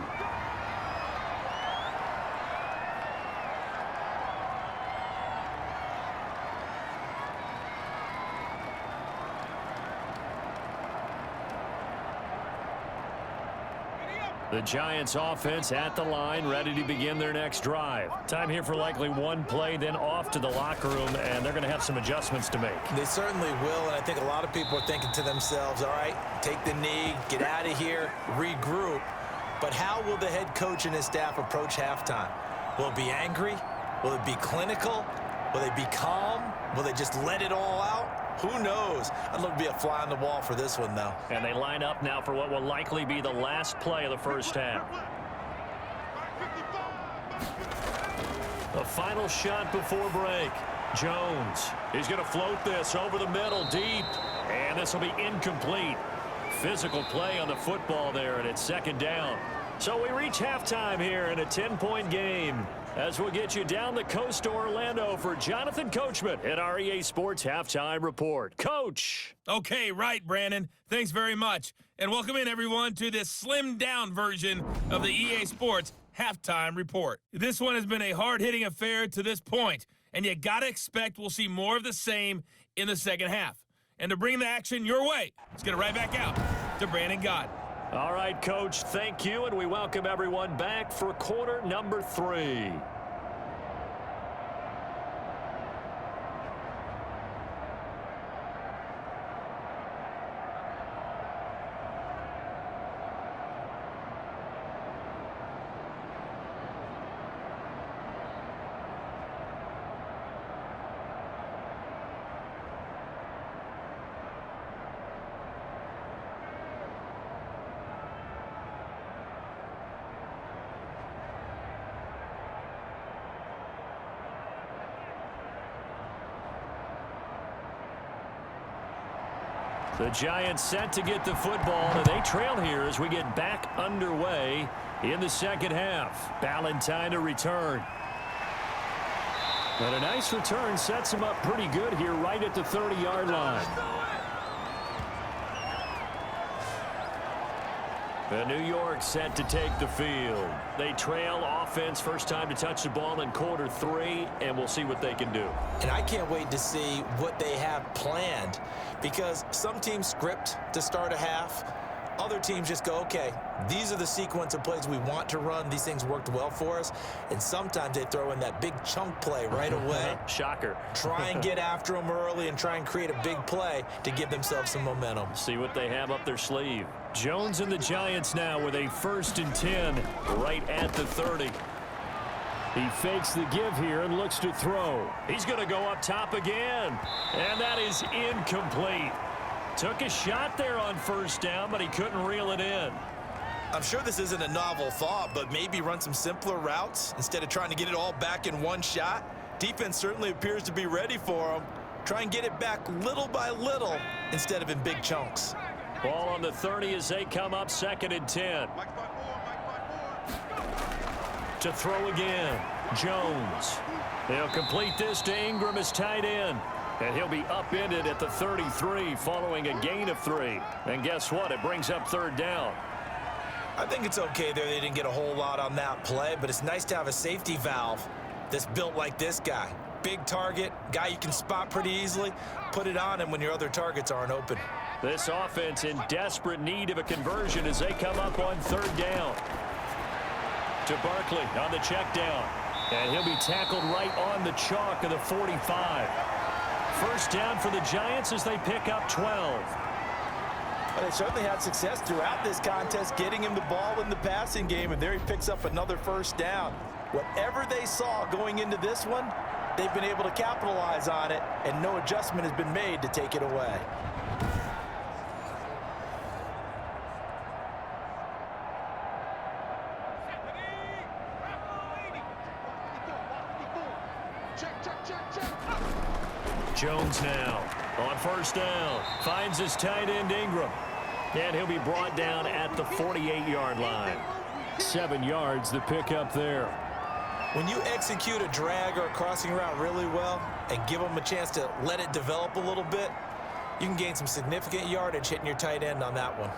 The Giants offense at the line, ready to begin their next drive. Time here for likely one play, then off to the locker room, and they're going to have some adjustments to make. They certainly will, and I think a lot of people are thinking to themselves, all right, take the knee, get out of here, regroup. But how will the head coach and his staff approach halftime? Will it be angry? Will it be clinical? Will they be calm? Will they just let it all out? Who knows? I'd love to be a fly on the wall for this one, though. And they line up now for what will likely be the last play of the first half. The final shot before break. Jones. He's going to float this over the middle deep. And this will be incomplete. Physical play on the football there, and it's second down. So we reach halftime here in a 10-point game. As we'll get you down the coast to Orlando for Jonathan Coachman at our EA Sports Halftime Report. Coach. Okay, right, Brandon. Thanks very much. And welcome in, everyone, to this slimmed-down version of the EA Sports Halftime Report. This one has been a hard-hitting affair to this point, and you got to expect we'll see more of the same in the second half. And to bring the action your way, let's get it right back out to Brandon Gott. All right, Coach, thank you, and we welcome everyone back for quarter number 3. The Giants set to get the football, and they trail here as we get back underway in the second half. Ballantyne to return. But a nice return sets him up pretty good here right at the 30-yard line. The New York set to take the field. They trail offense, first time to touch the ball in quarter 3, and we'll see what they can do. And I can't wait to see what they have planned because some teams script to start a half. Other teams just go, okay, these are the sequence of plays we want to run. These things worked well for us. And sometimes they throw in that big chunk play right away. Shocker. Try and get after them early and try and create a big play to give themselves some momentum. See what they have up their sleeve. Jones and the Giants now with a 1st and 10 right at the 30. He fakes the give here and looks to throw. He's going to go up top again. And that is incomplete. Took a shot there on first down, but he couldn't reel it in. I'm sure this isn't a novel thought, but maybe run some simpler routes instead of trying to get it all back in one shot. Defense certainly appears to be ready for him. Try and get it back little by little instead of in big chunks. Ball on the 30 as they come up 2nd and 10. To throw again, Jones. They'll complete this to Ingram as tight end. And he'll be upended at the 33 following a gain of 3. And guess what? It brings up 3rd down. I think it's okay there. They didn't get a whole lot on that play, but it's nice to have a safety valve that's built like this guy. Big target, guy you can spot pretty easily. Put it on him when your other targets aren't open. This offense in desperate need of a conversion as they come up on 3rd down. To Barkley on the check down. And he'll be tackled right on the chalk of the 45. 1st down for the Giants as they pick up 12. Well, they certainly had success throughout this contest, getting him the ball in the passing game, and there he picks up another 1st down. Whatever they saw going into this one, they've been able to capitalize on it, and no adjustment has been made to take it away. Jones now on 1st down. Finds his tight end Ingram. And he'll be brought down at the 48-yard line. 7 yards the pickup there. When you execute a drag or a crossing route really well and give them a chance to let it develop a little bit, you can gain some significant yardage hitting your tight end on that one.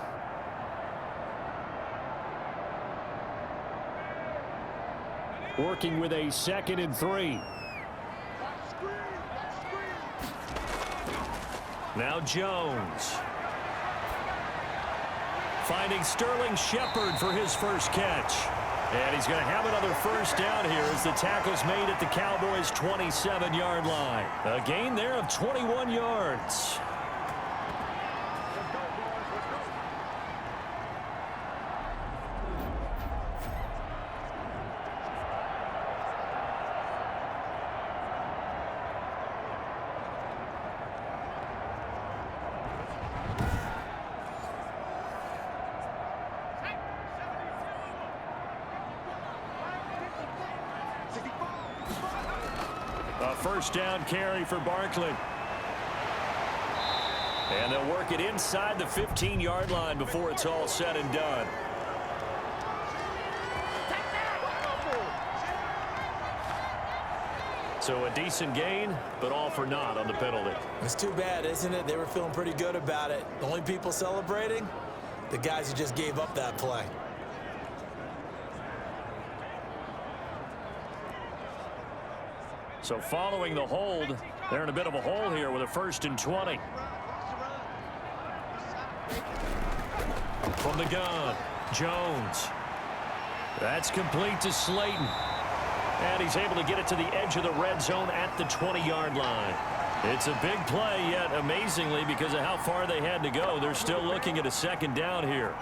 Working with a 2nd and 3. Now Jones. Finding Sterling Shepard for his 1st catch. And he's going to have another 1st down here as the tackle's made at the Cowboys' 27-yard line. A gain there of 21 yards. A 1st down carry for Barkley. And they'll work it inside the 15-yard line before it's all said and done. So a decent gain, but all for naught on the penalty. It's too bad, isn't it? They were feeling pretty good about it. The only people celebrating, the guys who just gave up that play. So following the hold, they're in a bit of a hole here with a 1st and 20. From the gun, Jones. That's complete to Slayton. And he's able to get it to the edge of the red zone at the 20-yard line. It's a big play, yet amazingly, because of how far they had to go, they're still looking at a 2nd down here.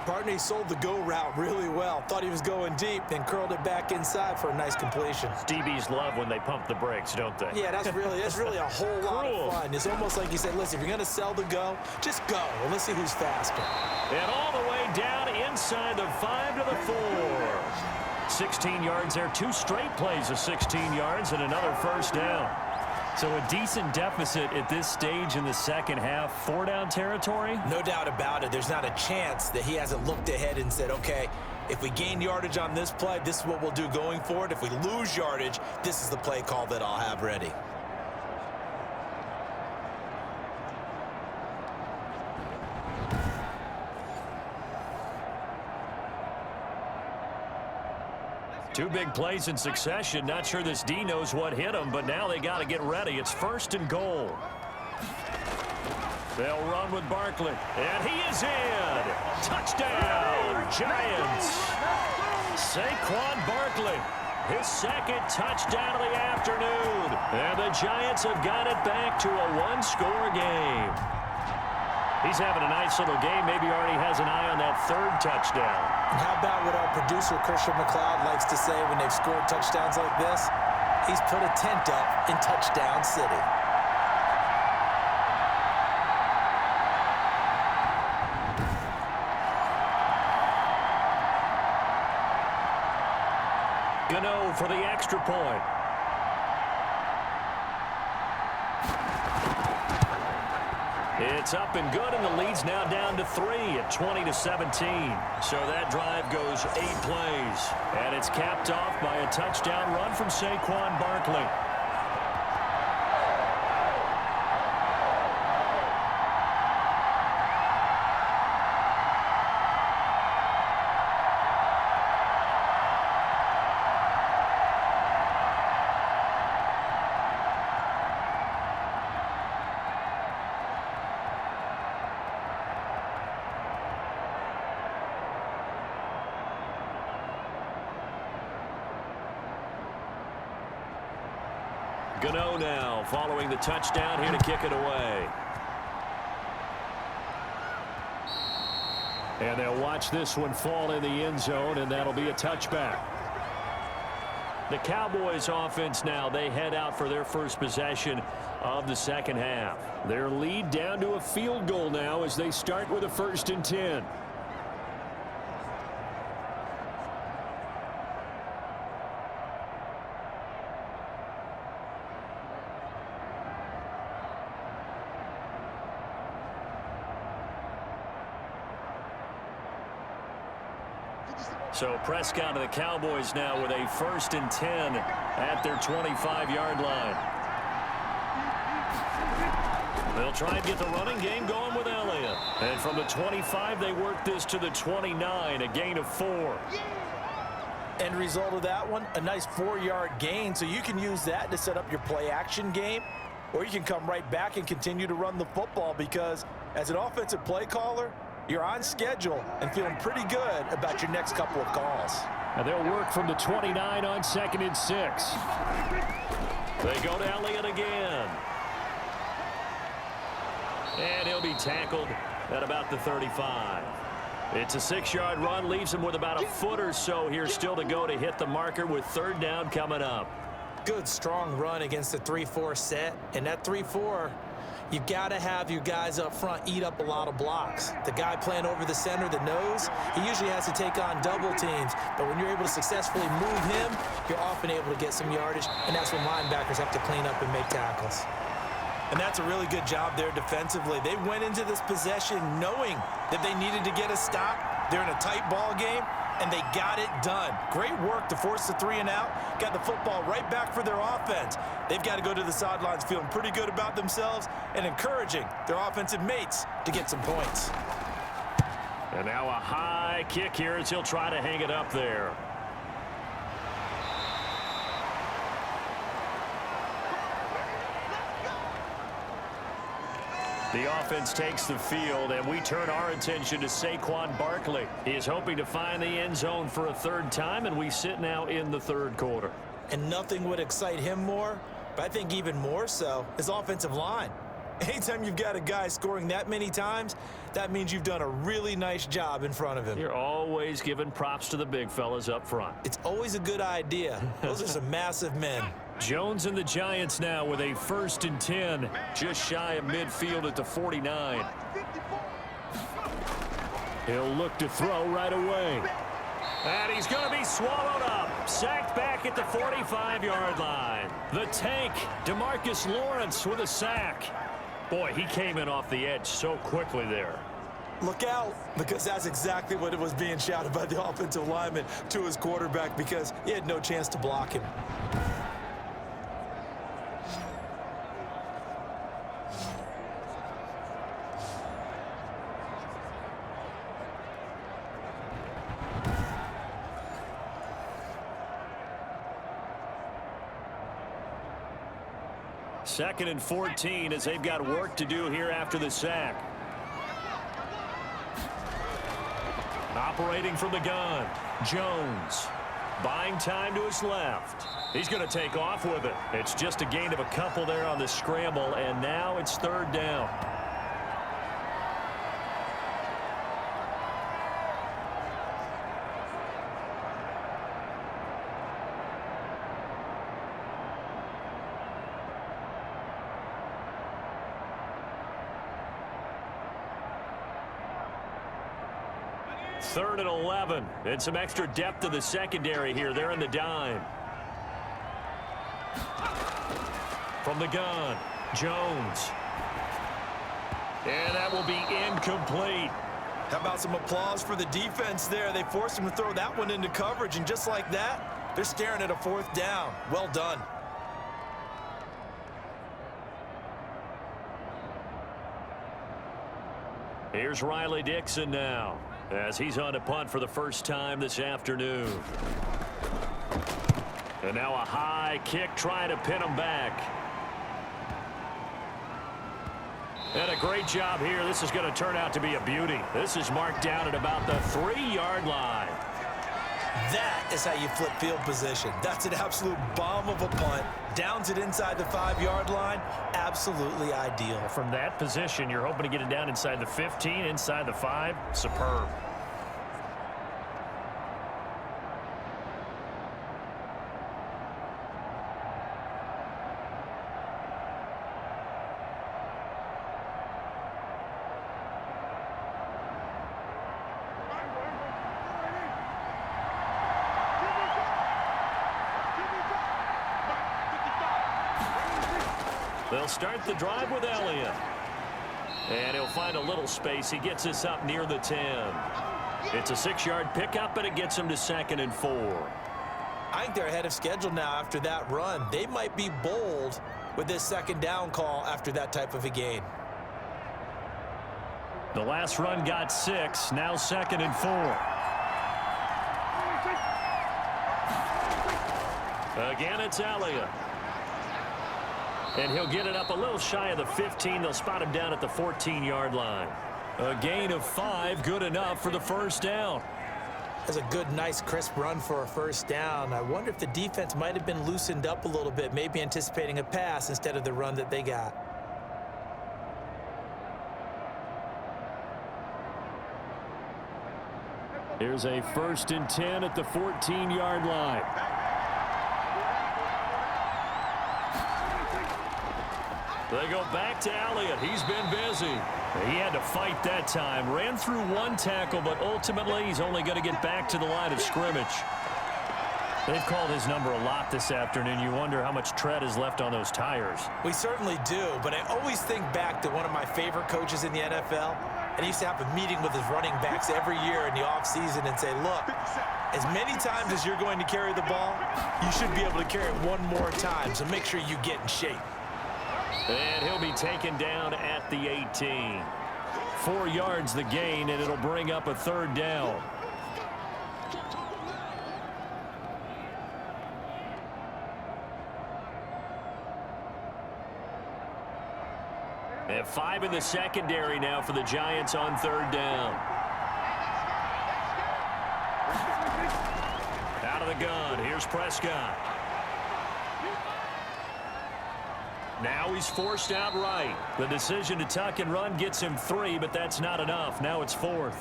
Partner, he sold the go route really well. Thought he was going deep, then curled it back inside for a nice completion. DBs love when they pump the brakes, don't they? Yeah, that's really a whole lot of fun. It's almost like you said, listen, if you're going to sell the go, just go. Well, let's see who's faster. And all the way down inside the 5 to the 4. 16 yards there. 2 straight plays of 16 yards and another 1st down. So a decent deficit at this stage in the 2nd half. 4-down territory? No doubt about it. There's not a chance that he hasn't looked ahead and said, okay, if we gain yardage on this play, this is what we'll do going forward. If we lose yardage, this is the play call that I'll have ready. Two big plays in succession. Not sure this D knows what hit him, but now they got to get ready. It's 1st and goal. They'll run with Barkley, and he is in. Touchdown, Giants. Saquon Barkley, his 2nd touchdown of the afternoon. And the Giants have got it back to a 1-score game. He's having a nice little game. Maybe already has an eye on that 3rd touchdown. And how about what our producer, Christian McLeod, likes to say when they've scored touchdowns like this? He's put a tent up in Touchdown City. Gano for the extra point. It's up and good, and the lead's now down to 3 at 20-17. So that drive goes 8 plays, and it's capped off by a touchdown run from Saquon Barkley. Gano now following the touchdown here to kick it away. And they'll watch this one fall in the end zone, and that'll be a touchback. The Cowboys offense now, they head out for their first possession of the second half. Their lead down to a field goal now as they start with a 1st and 10. So Prescott and the Cowboys now with a 1st and 10 at their 25-yard line. They'll try and get the running game going with Elliott. And from the 25, they work this to the 29, a gain of 4. End result of that one, a nice 4-yard gain, so you can use that to set up your play-action game, or you can come right back and continue to run the football because as an offensive play caller, you're on schedule and feeling pretty good about your next couple of calls. And they'll work from the 29 on 2nd and 6. They go to Elliott again. And he'll be tackled at about the 35. It's a 6-yard run, leaves him with about a foot or so here still to go to hit the marker with 3rd down coming up. Good, strong run against the 3-4 set. And that 3-4, you've got to have your guys up front eat up a lot of blocks. The guy playing over the center, the nose, he usually has to take on double teams. But when you're able to successfully move him, you're often able to get some yardage, and that's when linebackers have to clean up and make tackles. And that's a really good job there defensively. They went into this possession knowing that they needed to get a stop. They're in a tight ball game, and they got it done. Great work to force the 3 and out. Got the football right back for their offense. They've got to go to the sidelines feeling pretty good about themselves and encouraging their offensive mates to get some points. And now a high kick here as he'll try to hang it up there. The offense takes the field, and we turn our attention to Saquon Barkley. He is hoping to find the end zone for a 3rd time, and we sit now in the 3rd quarter. And nothing would excite him more, but I think even more so, his offensive line. Anytime you've got a guy scoring that many times, that means you've done a really nice job in front of him. You're always giving props to the big fellas up front. It's always a good idea. Those are some massive men. Jones and the Giants now with a 1st and 10, just shy of midfield at the 49. He'll look to throw right away. And he's going to be swallowed up. Sacked back at the 45-yard line. The tank, DeMarcus Lawrence with a sack. Boy, he came in off the edge so quickly there. Look out, because that's exactly what it was being shouted by the offensive lineman to his quarterback because he had no chance to block him. Second and 14 as they've got work to do here after the sack. Operating from the gun, Jones. Buying time to his left. He's going to take off with it. It's just a gain of a couple there on the scramble, and now it's 3rd down. Third and 11, and some extra depth to the secondary here. They're in the dime. From the gun, Jones. And that will be incomplete. How about some applause for the defense there? They forced him to throw that one into coverage, and just like that, they're staring at a 4th down. Well done. Here's Riley Dixon now, as he's on a punt for the first time this afternoon. And now a high kick trying to pin him back. And a great job here. This is going to turn out to be a beauty. This is marked down at about the 3-yard line. That is how you flip field position. That's an absolute bomb of a punt. Downs it inside the 5-yard line. Absolutely ideal. From that position, you're hoping to get it down inside the 15, inside the 5. Superb. They'll start the drive with Elliott. And he'll find a little space. He gets us up near the 10. It's a 6-yard pickup, but it gets him to 2nd and 4. I think they're ahead of schedule now after that run. They might be bold with this 2nd down call after that type of a gain. The last run got 6. Now 2nd and 4. Again, it's Elliott. And he'll get it up a little shy of the 15. They'll spot him down at the 14-yard line. A gain of 5, good enough for the 1st down. That's a good, nice, crisp run for a 1st down. I wonder if the defense might have been loosened up a little bit, maybe anticipating a pass instead of the run that they got. Here's a 1st and 10 at the 14-yard line. They go back to Elliott. He's been busy. He had to fight that time. Ran through 1 tackle, but ultimately he's only going to get back to the line of scrimmage. They've called his number a lot this afternoon. You wonder how much tread is left on those tires. We certainly do, but I always think back to one of my favorite coaches in the NFL. And he used to have a meeting with his running backs every year in the offseason and say, look, as many times as you're going to carry the ball, you should be able to carry it 1 more time, so make sure you get in shape. And he'll be taken down at the 18. 4 yards the gain, and it'll bring up a 3rd down. And 5 in the secondary now for the Giants on 3rd down. Out of the gun, here's Prescott. Now he's forced out right. The decision to tuck and run gets him 3, but that's not enough. Now it's 4th.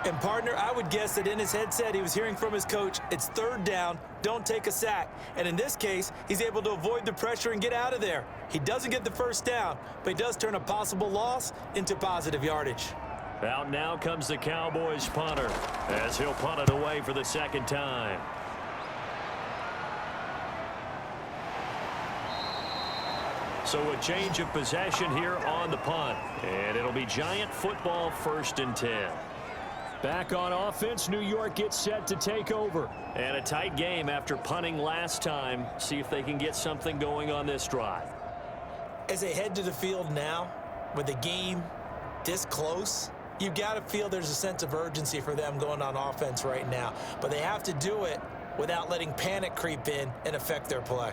And, partner, I would guess that in his headset he was hearing from his coach, it's 3rd down, don't take a sack. And in this case, he's able to avoid the pressure and get out of there. He doesn't get the 1st down, but he does turn a possible loss into positive yardage. Out now comes the Cowboys punter, as he'll punt it away for the 2nd time. So a change of possession here on the punt. And it'll be Giant football 1st and 10. Back on offense, New York gets set to take over. And a tight game after punting last time. See if they can get something going on this drive. As they head to the field now, with the game this close, you've got to feel there's a sense of urgency for them going on offense right now. But they have to do it without letting panic creep in and affect their play.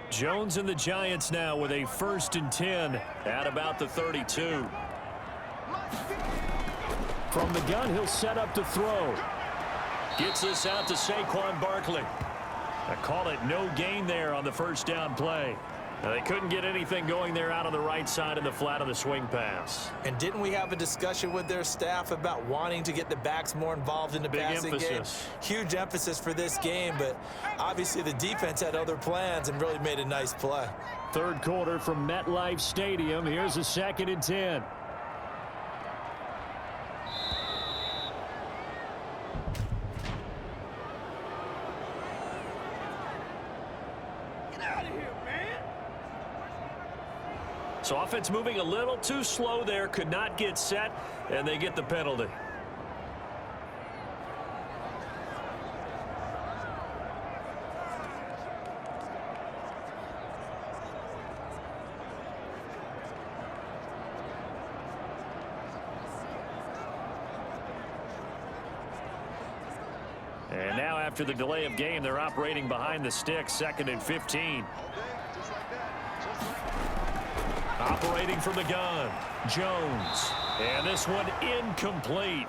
Jones and the Giants now with a 1st and 10 at about the 32. From the gun, he'll set up to throw. Gets this out to Saquon Barkley. I call it no gain there on the 1st down play. They couldn't get anything going there out on the right side of the flat of the swing pass. And didn't we have a discussion with their staff about wanting to get the backs more involved in the passing game? Huge emphasis for this game, but obviously the defense had other plans and really made a nice play. 3rd quarter from MetLife Stadium. Here's a 2nd and 10. So offense moving a little too slow there, could not get set, and they get the penalty. And now after the delay of game, they're operating behind the sticks, 2nd and 15. Operating from the gun, Jones. And this one incomplete.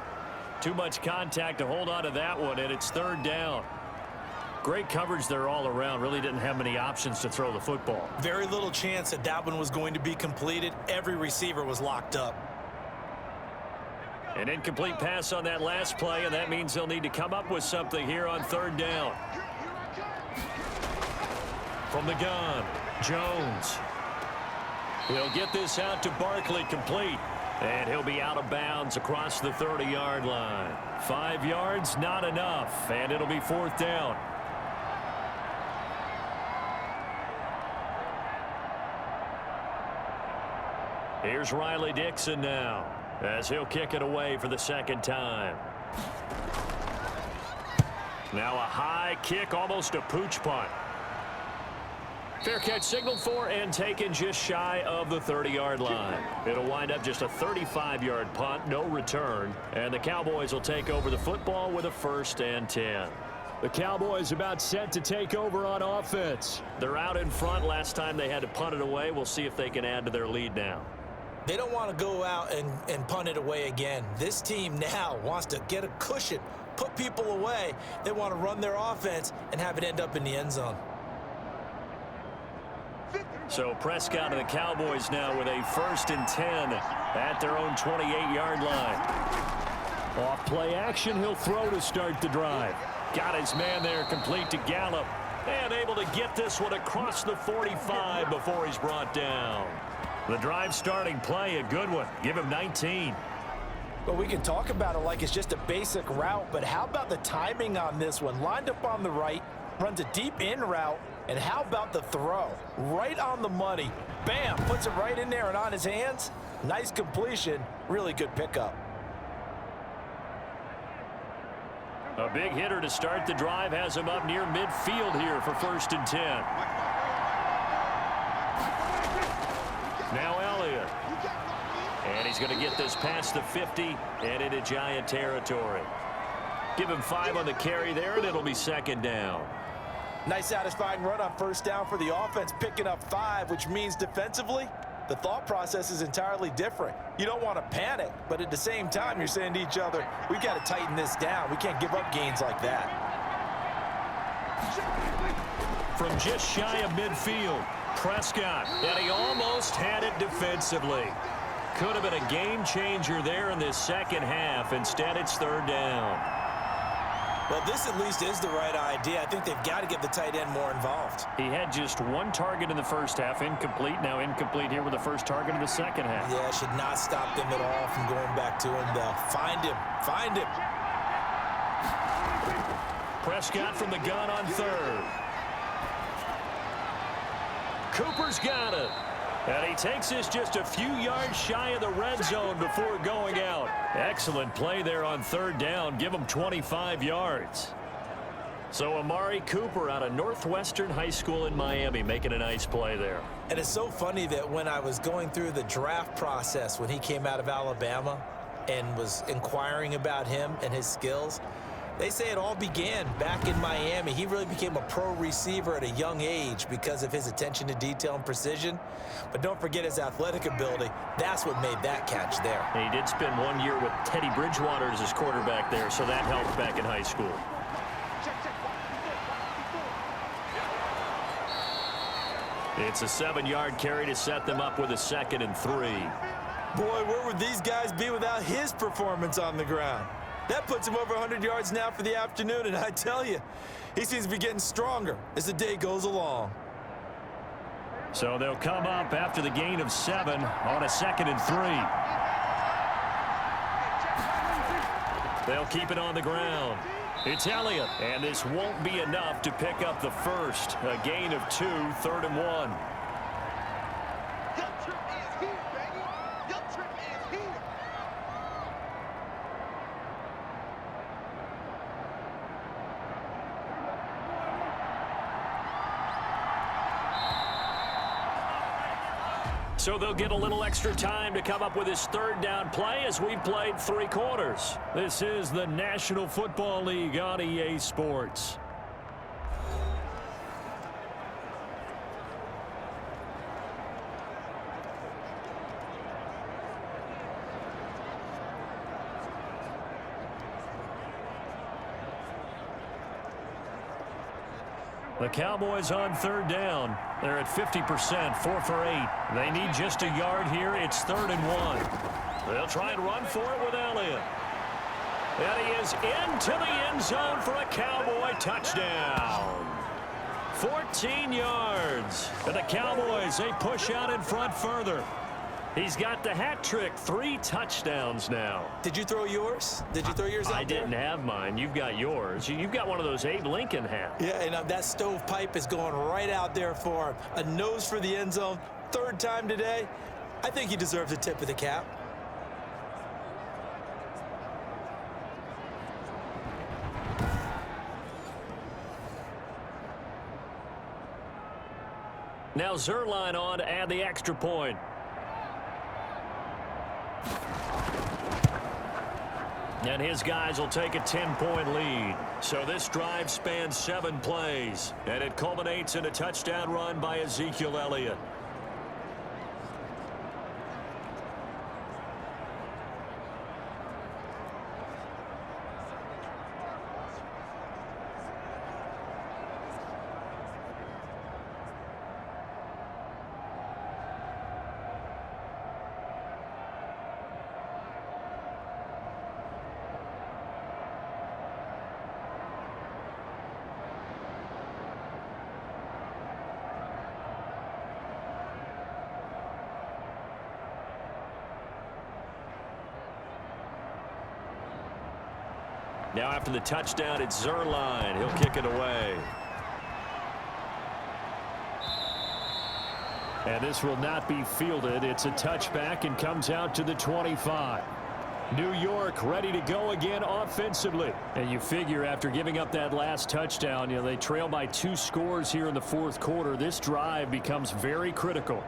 Too much contact to hold on to that one, and it's 3rd down. Great coverage there all around. Really didn't have many options to throw the football. Very little chance that that one was going to be completed. Every receiver was locked up. An incomplete pass on that last play, and that means they'll need to come up with something here on 3rd down. From the gun, Jones. He'll get this out to Barkley, complete. And he'll be out of bounds across the 30-yard line. 5 yards, not enough, and it'll be 4th down. Here's Riley Dixon now, as he'll kick it away for the 2nd time. Now a high kick, almost a pooch punt. Fair catch signaled for and taken just shy of the 30-yard line. It'll wind up just a 35-yard punt, no return, and the Cowboys will take over the football with a 1st and 10. The Cowboys about set to take over on offense. They're out in front. Last time they had to punt it away. We'll see if they can add to their lead now. They don't want to go out and punt it away again. This team now wants to get a cushion, put people away. They want to run their offense and have it end up in the end zone. So Prescott and the Cowboys now with a 1st and 10 at their own 28-yard line. Off play action, he'll throw to start the drive. Got his man there, complete to Gallup, and able to get this one across the 45 before he's brought down. The drive starting play, a good one. Give him 19. Well, we can talk about it like it's just a basic route, but how about the timing on this one? Lined up on the right, runs a deep in route, and how about the throw? Right on the money. Bam, puts it right in there and on his hands. Nice completion, really good pickup. A big hitter to start the drive has him up near midfield here for 1st and 10. Now Elliott. And he's going to get this past the 50 and into Giant territory. Give him 5 on the carry there, and it'll be 2nd down. Nice satisfying run on 1st down for the offense, picking up 5, which means defensively, the thought process is entirely different. You don't want to panic, but at the same time, you're saying to each other, we've got to tighten this down. We can't give up gains like that. From just shy of midfield, Prescott, and he almost had it defensively. Could have been a game changer there in this 2nd half. Instead, it's 3rd down. Well, this at least is the right idea. I think they've got to get the tight end more involved. He had just 1 target in the 1st half, incomplete. Now incomplete here with the 1st target in the 2nd half. Yeah, should not stop them at all from going back to him, though. Find him. Find him. Prescott from the gun on 3rd. Cooper's got it. And he takes this just a few yards shy of the red zone before going out. Excellent play there on 3rd down. Give him 25 yards. So Amari Cooper out of Northwestern High School in Miami making a nice play there. And it's so funny that when I was going through the draft process when he came out of Alabama and was inquiring about him and his skills, they say it all began back in Miami. He really became a pro receiver at a young age because of his attention to detail and precision. But don't forget his athletic ability. That's what made that catch there. He did spend 1 year with Teddy Bridgewater as his quarterback there, so that helped back in high school. It's a 7-yard carry to set them up with a 2nd and 3. Boy, where would these guys be without his performance on the ground? That puts him over 100 yards now for the afternoon, and I tell you, he seems to be getting stronger as the day goes along. So they'll come up after the gain of 7 on a 2nd and 3. They'll keep it on the ground. It's Elliott, and this won't be enough to pick up the 1st. A gain of 2, 3rd and 1. So they'll get a little extra time to come up with his third down play as we've played 3 quarters. This is the National Football League on EA Sports. The Cowboys on third down. They're at 50%, 4 for 8. They need just a yard here. It's 3rd and 1. They'll try and run for it with Elliott. And he is into the end zone for a Cowboy touchdown. 14 yards. And the Cowboys, they push out in front further. He's got the hat trick, 3 touchdowns now. Did you throw yours? Did you throw yours out there? I didn't have mine. You've got yours. You've got one of those Abe Lincoln hats. Yeah, and that stovepipe is going right out there for him. A nose for the end zone. 3rd time today. I think he deserves a tip of the cap. Now Zerline on to add the extra point. And his guys will take a 10-point lead. So this drive spans 7 plays. And it culminates in a touchdown run by Ezekiel Elliott. Now after the touchdown, it's Zerline. He'll kick it away. And this will not be fielded. It's a touchback and comes out to the 25. New York ready to go again offensively. And you figure after giving up that last touchdown, they trail by 2 scores here in the 4th quarter. This drive becomes very critical.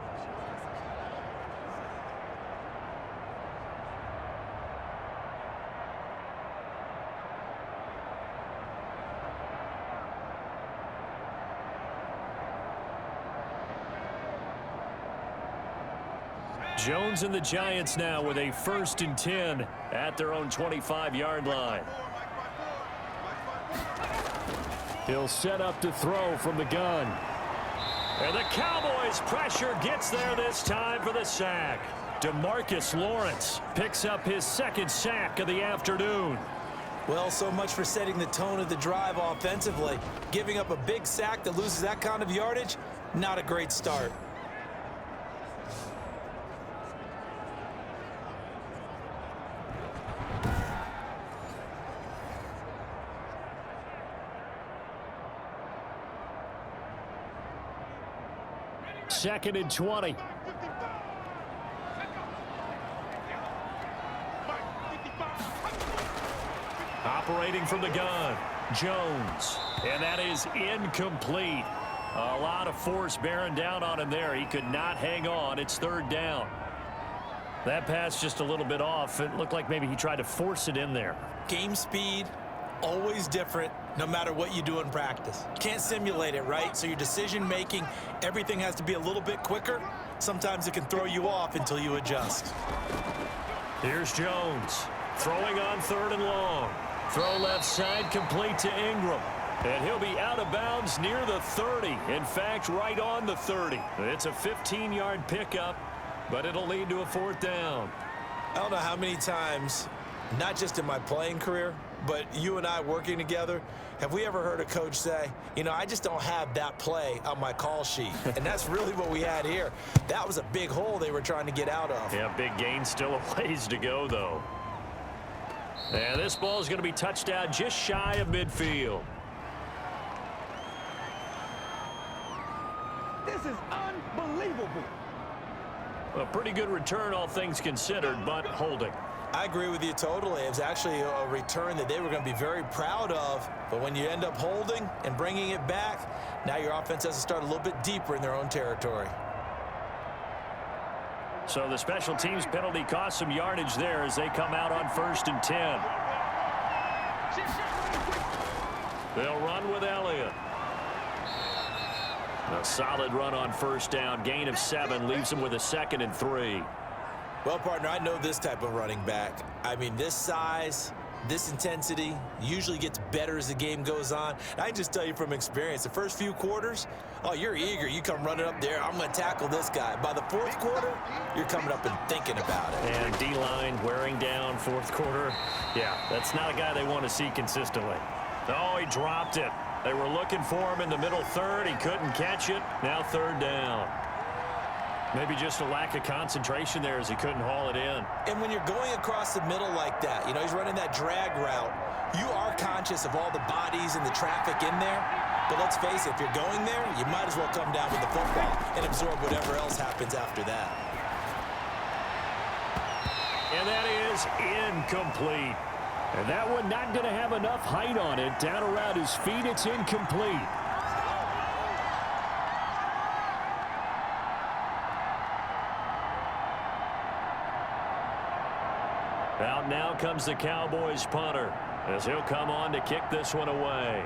Jones and the Giants now with a 1st and 10 at their own 25-yard line. He'll set up to throw from the gun. And the Cowboys pressure gets there this time for the sack. DeMarcus Lawrence picks up his 2nd sack of the afternoon. Well, so much for setting the tone of the drive offensively. Giving up a big sack that loses that kind of yardage, not a great start. Second and 20. Operating from the gun, Jones. And that is incomplete. A lot of force bearing down on him there. He could not hang on. It's 3rd down. That pass just a little bit off. It looked like maybe he tried to force it in there. Game speed, always different, no matter what you do in practice. Can't simulate it, right? So your decision-making, everything has to be a little bit quicker. Sometimes it can throw you off until you adjust. Here's Jones, throwing on 3rd and long. Throw left side, complete to Ingram. And he'll be out of bounds near the 30. In fact, right on the 30. It's a 15-yard pickup, but it'll lead to a 4th down. I don't know how many times, not just in my playing career, but you and I working together, have we ever heard a coach say, I just don't have that play on my call sheet? And that's really what we had here. That was a big hole they were trying to get out of. Yeah, big gain, still a ways to go, though. And this ball is going to be touched out just shy of midfield. This is unbelievable. A pretty good return, all things considered, but holding. I agree with you totally. It was actually a return that they were going to be very proud of. But when you end up holding and bringing it back, now your offense has to start a little bit deeper in their own territory. So the special teams penalty cost some yardage there as they come out on 1st and 10. They'll run with Elliott. A solid run on 1st down. Gain of 7 leaves them with a 2nd and 3. Well, partner, I know this type of running back. I mean, this size, this intensity usually gets better as the game goes on. I can just tell you from experience, the first few quarters, oh, you're eager. You come running up there, I'm going to tackle this guy. By the 4th quarter, you're coming up and thinking about it. And D-line wearing down 4th quarter. Yeah, that's not a guy they want to see consistently. Oh, he dropped it. They were looking for him in the middle 3rd. He couldn't catch it. Now 3rd down. Maybe just a lack of concentration there as he couldn't haul it in. And when you're going across the middle like that, you know, he's running that drag route, you are conscious of all the bodies and the traffic in there. But let's face it, if you're going there, you might as well come down with the football and absorb whatever else happens after that. And that is incomplete. And that one not going to have enough height on it. Down around his feet, it's incomplete. Out now comes the Cowboys punter as he'll come on to kick this one away.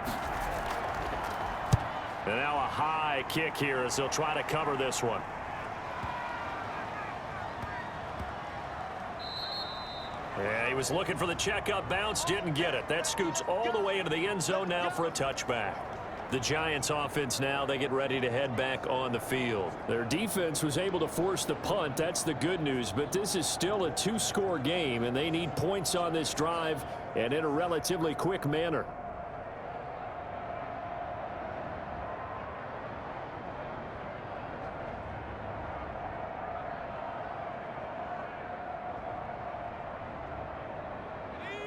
And now a high kick here as they'll try to cover this one. Yeah, he was looking for the checkup bounce, didn't get it. That scoots all the way into the end zone now for a touchback. The Giants offense now, they get ready to head back on the field. Their defense was able to force the punt. That's the good news. But this is still a 2-score game, and they need points on this drive and in a relatively quick manner.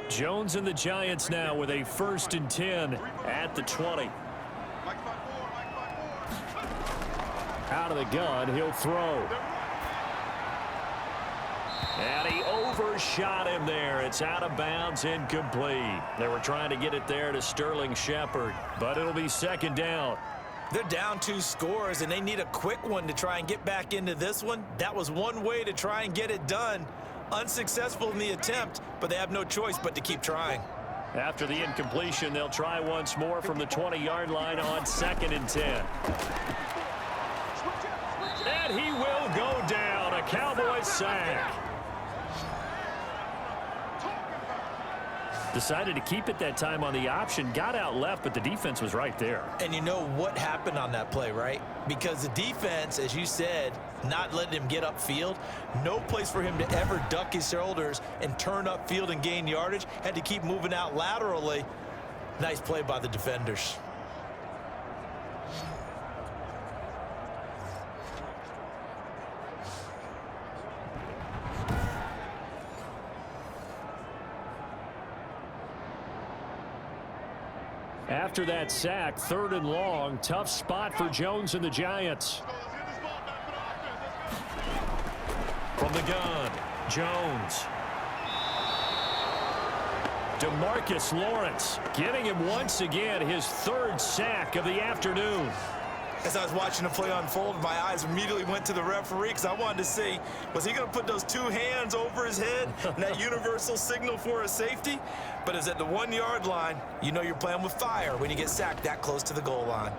Jones and the Giants now with a 1st and 10 at the 20. Out of the gun, he'll throw. And he overshot him there. It's out of bounds, incomplete. They were trying to get it there to Sterling Shepard, but it'll be 2nd down. They're down 2 scores, and they need a quick one to try and get back into this one. That was one way to try and get it done. Unsuccessful in the attempt, but they have no choice but to keep trying. After the incompletion, they'll try once more from the 20-yard line on 2nd and 10. And he will go down. A Cowboys sack. Decided to keep it that time on the option. Got out left, but the defense was right there. And you know what happened on that play, right? Because the defense, as you said, not letting him get upfield. No place for him to ever duck his shoulders and turn upfield and gain yardage. Had to keep moving out laterally. Nice play by the defenders. After that sack, 3rd and long, tough spot for Jones and the Giants. From the gun, Jones. DeMarcus Lawrence getting him once again his 3rd sack of the afternoon. As I was watching the play unfold, my eyes immediately went to the referee because I wanted to see, was he going to put those 2 hands over his head and that universal signal for a safety? But it's at the 1-yard line. You know you're playing with fire when you get sacked that close to the goal line.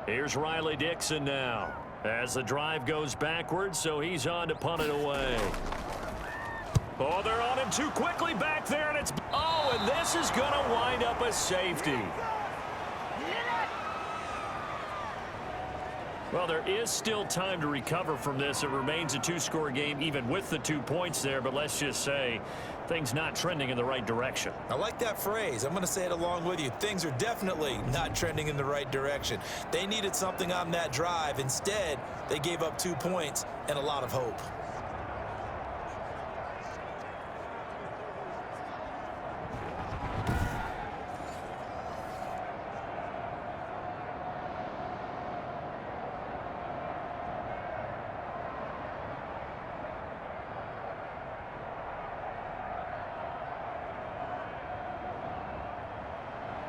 Here's Riley Dixon now as the drive goes backwards, so he's on to punt it away. Oh, they're on him too quickly back there, and it's... Oh, and this is going to wind up a safety. Well, there is still time to recover from this. It remains a 2-score game even with the 2 points there, but let's just say things not trending in the right direction. I like that phrase. I'm going to say it along with you. Things are definitely not trending in the right direction. They needed something on that drive. Instead, they gave up 2 points and a lot of hope.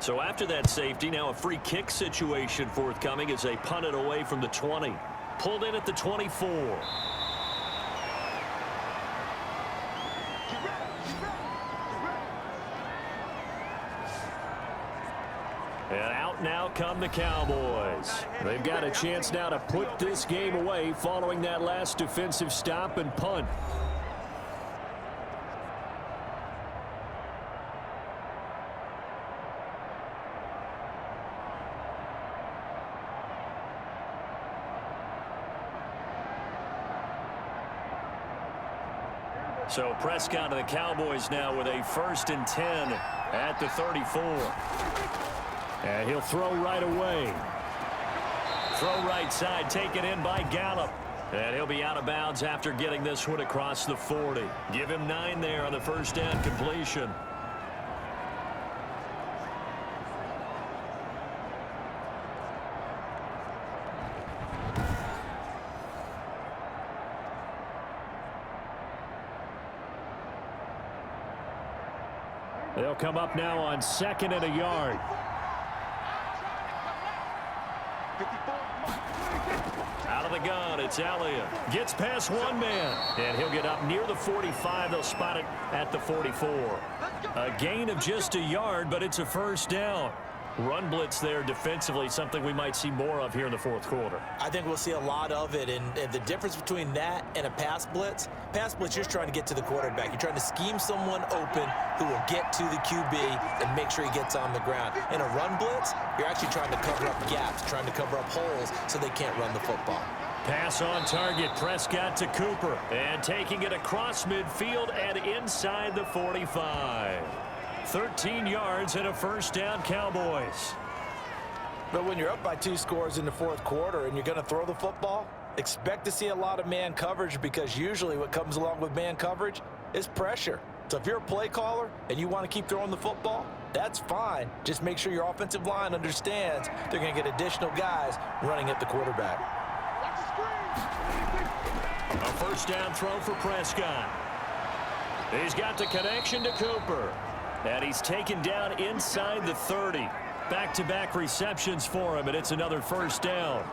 So after that safety, now a free kick situation forthcoming as they punt it away from the 20. Pulled in at the 24. And out now come the Cowboys. They've got a chance now to put this game away following that last defensive stop and punt. So Prescott and the Cowboys now with a 1st and 10 at the 34. And he'll throw right away. Throw right side, taken in by Gallup. And he'll be out of bounds after getting this one across the 40. Give him 9 there on the 1st down completion. They'll come up now on 2nd and a yard. Out of the gun, it's Elliott. Gets past one man, and he'll get up near the 45. They'll spot it at the 44. A gain of just a yard, but it's a 1st down. Run blitz there defensively, something we might see more of here in the 4th quarter. I think we'll see a lot of it, and the difference between that and a pass blitz, you're just trying to get to the quarterback. You're trying to scheme someone open who will get to the QB and make sure he gets on the ground. In a run blitz, you're actually trying to cover up gaps, trying to cover up holes so they can't run the football. Pass on target, Prescott to Cooper, and taking it across midfield and inside the 45. 13 yards and a 1st down, Cowboys. But when you're up by 2 scores in the 4th quarter and you're going to throw the football, expect to see a lot of man coverage, because usually what comes along with man coverage is pressure. So if you're a play caller and you want to keep throwing the football, that's fine. Just make sure your offensive line understands they're going to get additional guys running at the quarterback. A 1st down throw for Prescott. He's got the connection to Cooper. And he's taken down inside the 30. Back-to-back receptions for him, and it's another 1st down.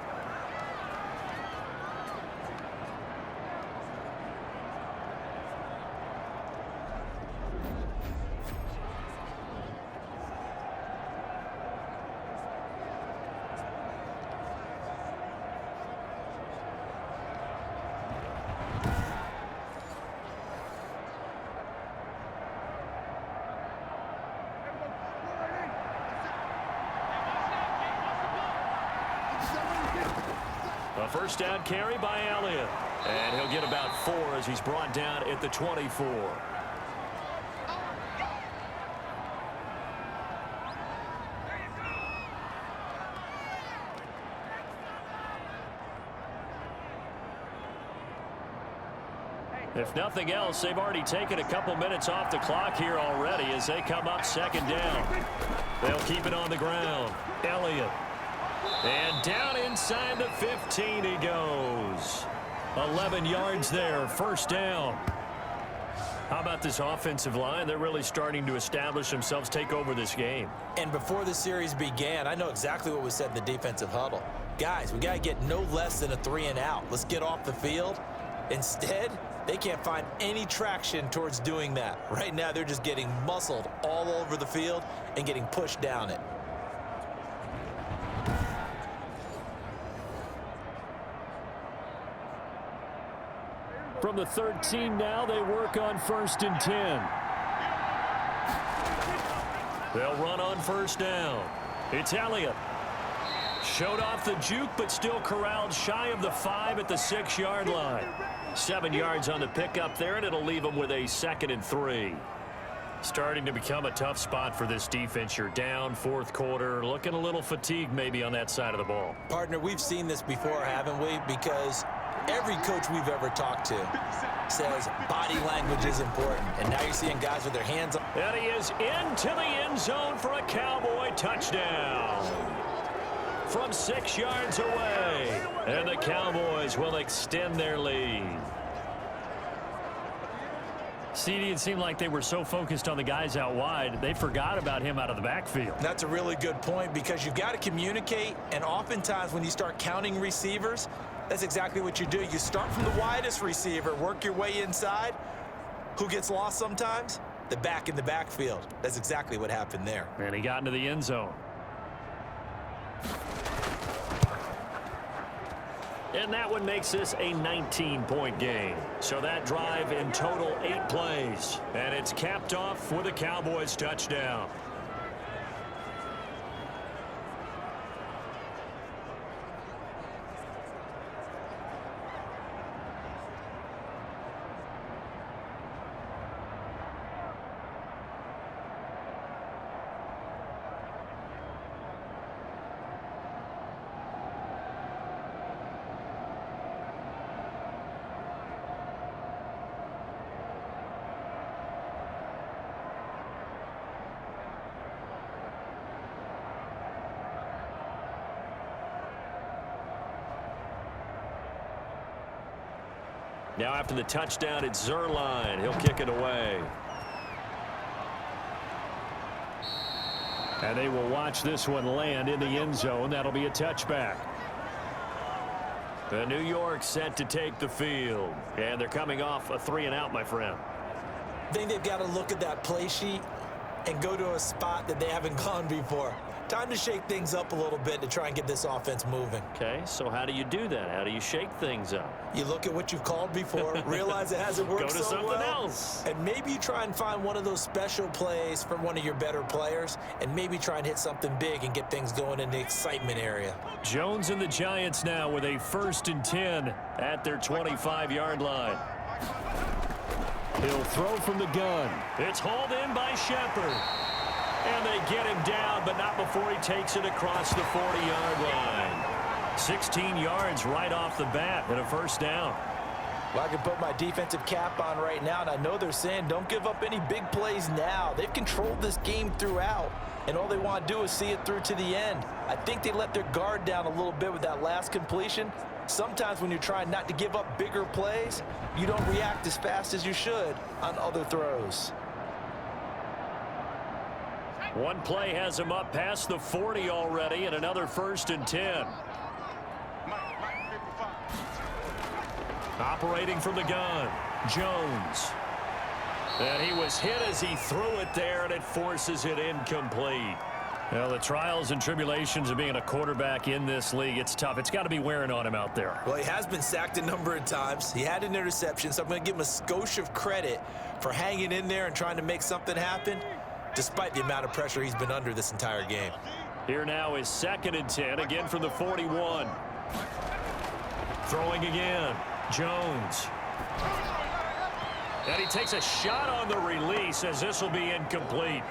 A 1st down carry by Elliott. And he'll get about 4 as he's brought down at the 24. If nothing else, they've already taken a couple minutes off the clock here already as they come up 2nd down. They'll keep it on the ground. Elliott. And down inside the 15 he goes. 11 yards there, 1st down. How about this offensive line? They're really starting to establish themselves, take over this game. And before the series began, I know exactly what was said in the defensive huddle. Guys, we got to get no less than a 3 and out. Let's get off the field. Instead, they can't find any traction towards doing that. Right now, they're just getting muscled all over the field and getting pushed down it. From the 13 now, they work on 1st and 10. They'll run on 1st down. It's Elliott. Showed off the juke, but still corralled shy of the 5 at the 6-yard line. 7 yards on the pickup there, and it'll leave them with a 2nd and 3. Starting to become a tough spot for this defense. You're down 4th quarter, looking a little fatigued maybe on that side of the ball. Partner, we've seen this before, haven't we? Because every coach we've ever talked to says body language is important. And now you're seeing guys with their hands up. And he is into the end zone for a Cowboy touchdown. From 6 yards away. And the Cowboys will extend their lead. CD, it seemed like they were so focused on the guys out wide, they forgot about him out of the backfield. That's a really good point because you've got to communicate, and oftentimes when you start counting receivers, that's exactly what you do. You start from the widest receiver, work your way inside. Who gets lost sometimes? The back in the backfield. That's exactly what happened there. And he got into the end zone. And that one makes this a 19-point game. So that drive in total 8 plays. And it's capped off with a Cowboys touchdown. Now after the touchdown, it's Zerline. He'll kick it away. And they will watch this one land in the end zone. That'll be a touchback. The New York set to take the field. And they're coming off a 3-and-out, my friend. I think they've got to look at that play sheet and go to a spot that they haven't gone before. Time to shake things up a little bit to try and get this offense moving. Okay, so how do you do that? How do you shake things up? You look at what you've called before, realize it hasn't worked Go to so something well, else. and maybe you try and find one of those special plays from one of your better players, and maybe try and hit something big and get things going in the excitement area. Jones and the Giants now with a 1st and 10 at their 25-yard line. He'll throw from the gun. It's hauled in by Shepard. And they get him down, but not before he takes it across the 40-yard line. 16 yards right off the bat and a 1st down. Well, I can put my defensive cap on right now, and I know they're saying don't give up any big plays now. They've controlled this game throughout, and all they want to do is see it through to the end. I think they let their guard down a little bit with that last completion. Sometimes when you're trying not to give up bigger plays, you don't react as fast as you should on other throws. One play has him up past the 40 already, and another 1st and 10. Operating from the gun, Jones. And he was hit as he threw it there, and it forces it incomplete. Well, the trials and tribulations of being a quarterback in this league, it's tough. It's got to be wearing on him out there. Well, he has been sacked a number of times. He had an interception, so I'm going to give him a skosh of credit for hanging in there and trying to make something happen, despite the amount of pressure he's been under this entire game. Here now is 2nd and 10, again from the 41. Throwing again, Jones. And he takes a shot on the release as this will be incomplete.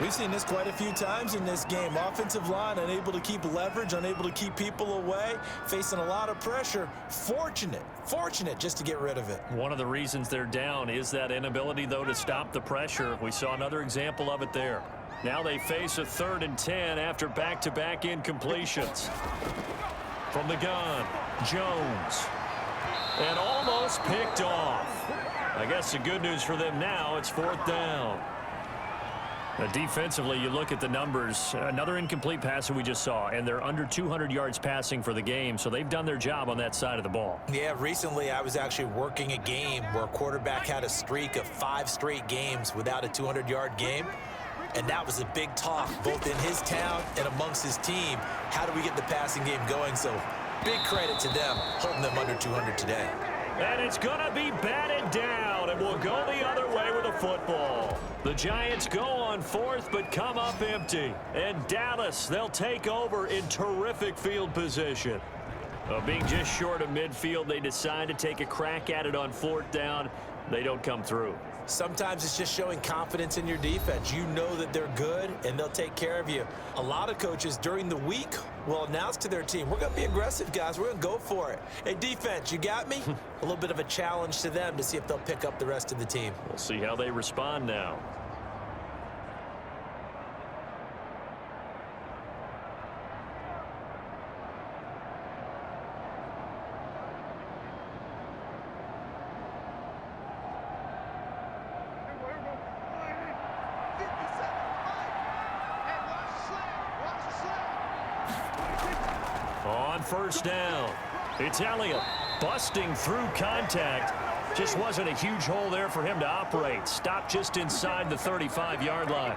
We've seen this quite a few times in this game. Offensive line unable to keep leverage, unable to keep people away, facing a lot of pressure. Fortunate just to get rid of it. One of the reasons they're down is that inability, though, to stop the pressure. We saw another example of it there. Now they face a 3rd and 10 after back-to-back incompletions. From the gun, Jones. And almost picked off. I guess the good news for them now, it's 4th down. Defensively, you look at the numbers. Another incomplete pass that we just saw, and they're under 200 yards passing for the game, so they've done their job on that side of the ball. Yeah, recently I was actually working a game where a quarterback had a streak of 5 straight games without a 200-yard game, and that was a big talk both in his town and amongst his team. How do we get the passing game going? So big credit to them holding them under 200 today. And it's going to be batted down, and we'll go the other way with a football. The Giants go on 4th, but come up empty. And Dallas, they'll take over in terrific field position. Being just short of midfield, they decide to take a crack at it on 4th down. They don't come through. Sometimes it's just showing confidence in your defense. You know that they're good, and they'll take care of you. A lot of coaches during the week will announce to their team, we're going to be aggressive, guys. We're going to go for it. Hey, defense, you got me? A little bit of a challenge to them to see if they'll pick up the rest of the team. We'll see how they respond now. first down. It's Elliott busting through contact. Just wasn't a huge hole there for him to operate. Stopped just inside the 35-yard line.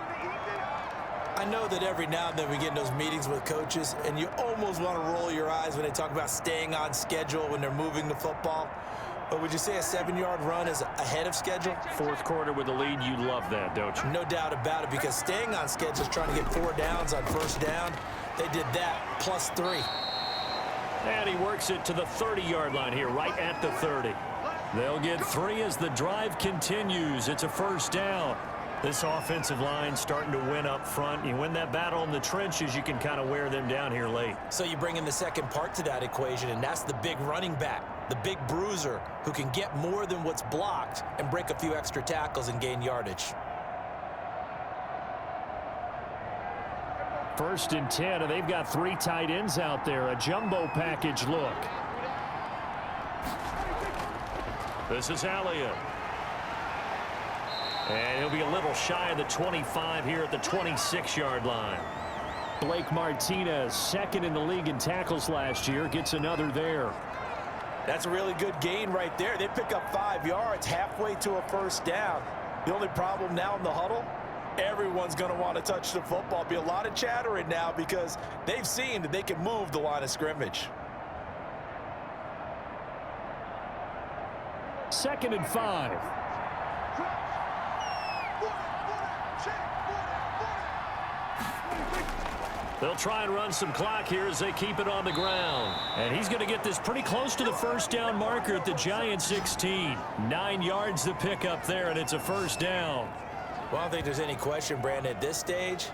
I know that every now and then we get in those meetings with coaches, and you almost want to roll your eyes when they talk about staying on schedule when they're moving the football. But would you say a 7-yard run is ahead of schedule? Fourth quarter with the lead, you love that, don't you? No doubt about it, because staying on schedule is trying to get 4 downs on first down. They did that, plus 3. And he works it to the 30-yard line here, right at the 30. They'll get 3 as the drive continues. It's a first down. This offensive line starting to win up front. You win that battle in the trenches, you can kind of wear them down here late. So you bring in the second part to that equation, and that's the big running back, the big bruiser who can get more than what's blocked and break a few extra tackles and gain yardage. First and 10, and they've got 3 tight ends out there. A jumbo package look. This is Elliott. And he'll be a little shy of the 25 here at the 26-yard line. Blake Martinez, second in the league in tackles last year, gets another there. That's a really good gain right there. They pick up 5 yards halfway to a first down. The only problem now in the huddle, everyone's going to want to touch the football. Be a lot of chattering now because they've seen that they can move the line of scrimmage. Second and 5. They'll try and run some clock here as they keep it on the ground. And he's going to get this pretty close to the first down marker at the Giants 16. 9 yards to pick up there, and it's a first down. Well, I don't think there's any question, Brandon, at this stage,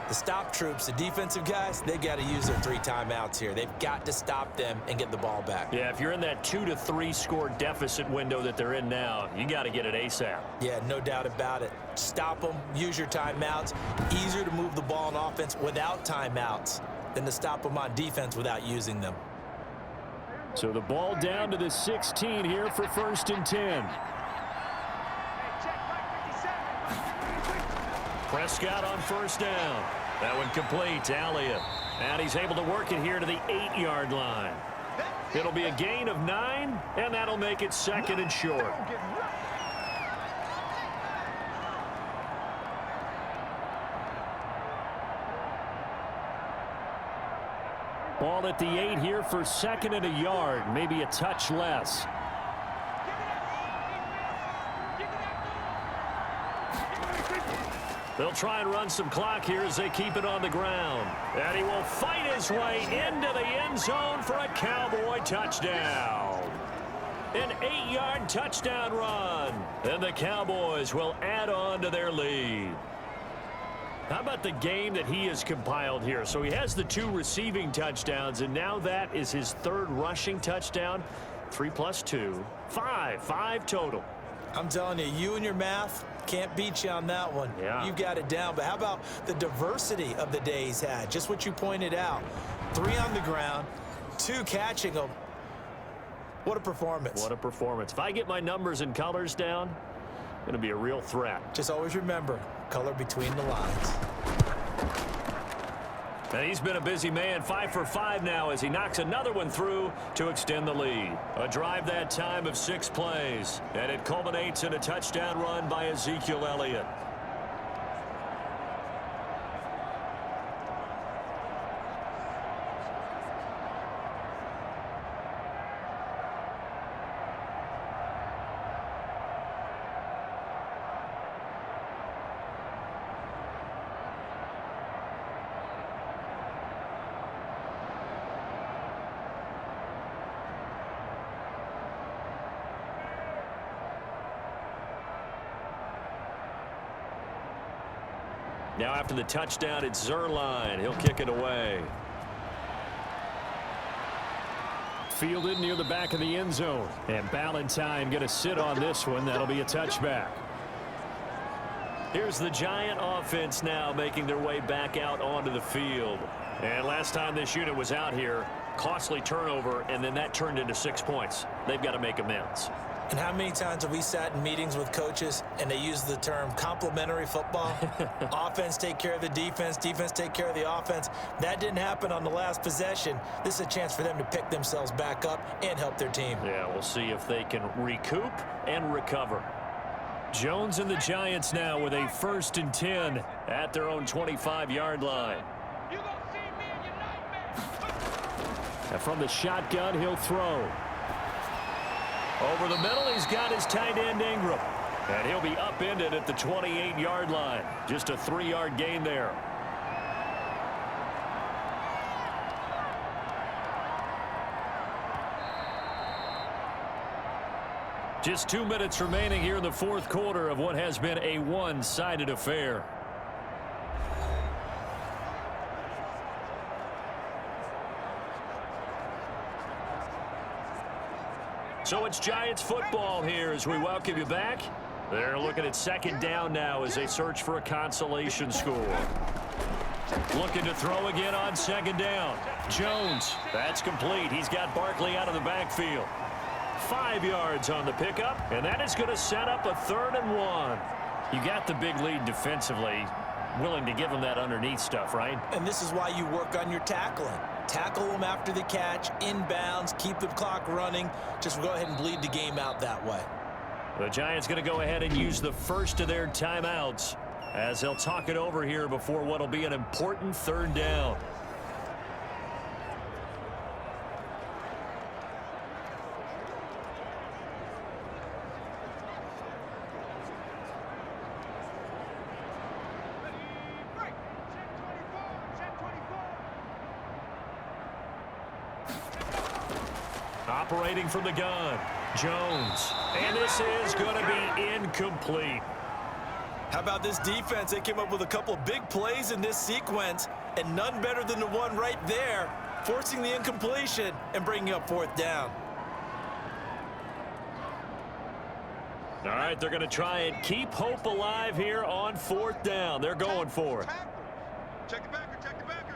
the stop troops, the defensive guys, they got to use their 3 timeouts here. They've got to stop them and get the ball back. Yeah, if you're in that 2 to 3 score deficit window that they're in now, you got to get it ASAP. Yeah, no doubt about it. Stop them, use your timeouts. Easier to move the ball on offense without timeouts than to stop them on defense without using them. So the ball down to the 16 here for first and 10. Prescott on first down. That one complete to Elliott. And he's able to work it here to the 8-yard line. It'll be a gain of 9, and that'll make it second and short. Ball at the 8 here for second and a yard, maybe a touch less. They'll try and run some clock here as they keep it on the ground. And he will fight his way into the end zone for a Cowboy touchdown. An 8-yard touchdown run. And the Cowboys will add on to their lead. How about the game that he has compiled here? So he has the 2 receiving touchdowns, and now that is his 3rd rushing touchdown. 3 plus 2, 5 total. I'm telling you, you and your math can't beat you on that one. Yeah. You got it down. But how about the diversity of the day he's had? Just what you pointed out. 3 on the ground, 2 catching them. What a performance. What a performance. If I get my numbers and colors down, it's going to be a real threat. Just always remember, color between the lines. And he's been a busy man, 5 for 5 now as he knocks another one through to extend the lead. A drive that time of 6 plays, and it culminates in a touchdown run by Ezekiel Elliott. Now after the touchdown, it's Zerline. He'll kick it away. Fielded near the back of the end zone. And Ballantyne going to sit on this one. That'll be a touchback. Here's the Giant offense now making their way back out onto the field. And last time this unit was out here, costly turnover, and then that turned into 6 points. They've got to make amends. And how many times have we sat in meetings with coaches and they use the term complementary football? Offense take care of the defense, defense take care of the offense. That didn't happen on the last possession. This is a chance for them to pick themselves back up and help their team. Yeah, we'll see if they can recoup and recover. Jones and the Giants now with a 1st and 10 at their own 25-yard line. And from the shotgun, he'll throw. Over the middle, he's got his tight end, Ingram. And he'll be upended at the 28-yard line. Just a 3-yard gain there. Just 2 minutes remaining here in the 4th quarter of what has been a one-sided affair. So it's Giants football here as we welcome you back. They're looking at 2nd down now as they search for a consolation score. Looking to throw again on 2nd down. Jones, that's complete. He's got Barkley out of the backfield. 5 yards on the pickup, and that is going to set up a 3rd and 1. You got the big lead defensively. Willing to give them that underneath stuff, right? And this is why you work on your tackling. Tackle them after the catch, inbounds, keep the clock running. Just go ahead and bleed the game out that way. The Giants going to go ahead and use the first of their timeouts as they'll talk it over here before what will be an important 3rd down. Operating from the gun, Jones. And this is going to be incomplete. How about this defense? They came up with a couple of big plays in this sequence, and none better than the one right there, forcing the incompletion and bringing up 4th down. All right, they're going to try and keep hope alive here on 4th down. They're going for it. Check the backer, check the backer.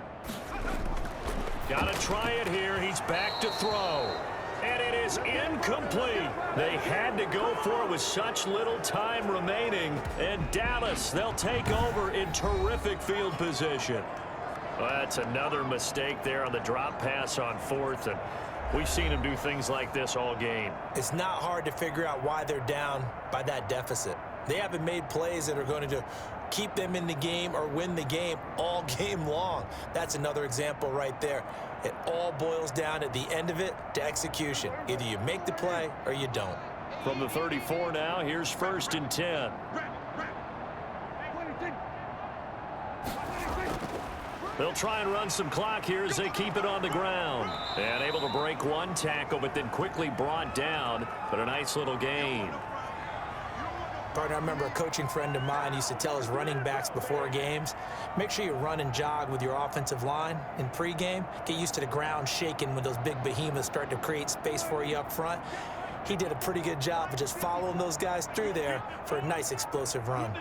Got to try it here. He's back to throw. And it is incomplete. They had to go for it with such little time remaining. And Dallas, they'll take over in terrific field position. Well, that's another mistake there on the drop pass on 4th. And we've seen him do things like this all game. It's not hard to figure out why they're down by that deficit. They haven't made plays that are going to keep them in the game or win the game all game long. That's another example right there. It all boils down at the end of it to execution. Either you make the play or you don't. From the 34 now, here's 1st and 10. They'll try and run some clock here as they keep it on the ground. And able to break one tackle, but then quickly brought down. But a nice little gain. Partner, I remember a coaching friend of mine used to tell his running backs before games, make sure you run and jog with your offensive line in pregame. Get used to the ground shaking when those big behemoths start to create space for you up front. He did a pretty good job of just following those guys through there for a nice explosive run.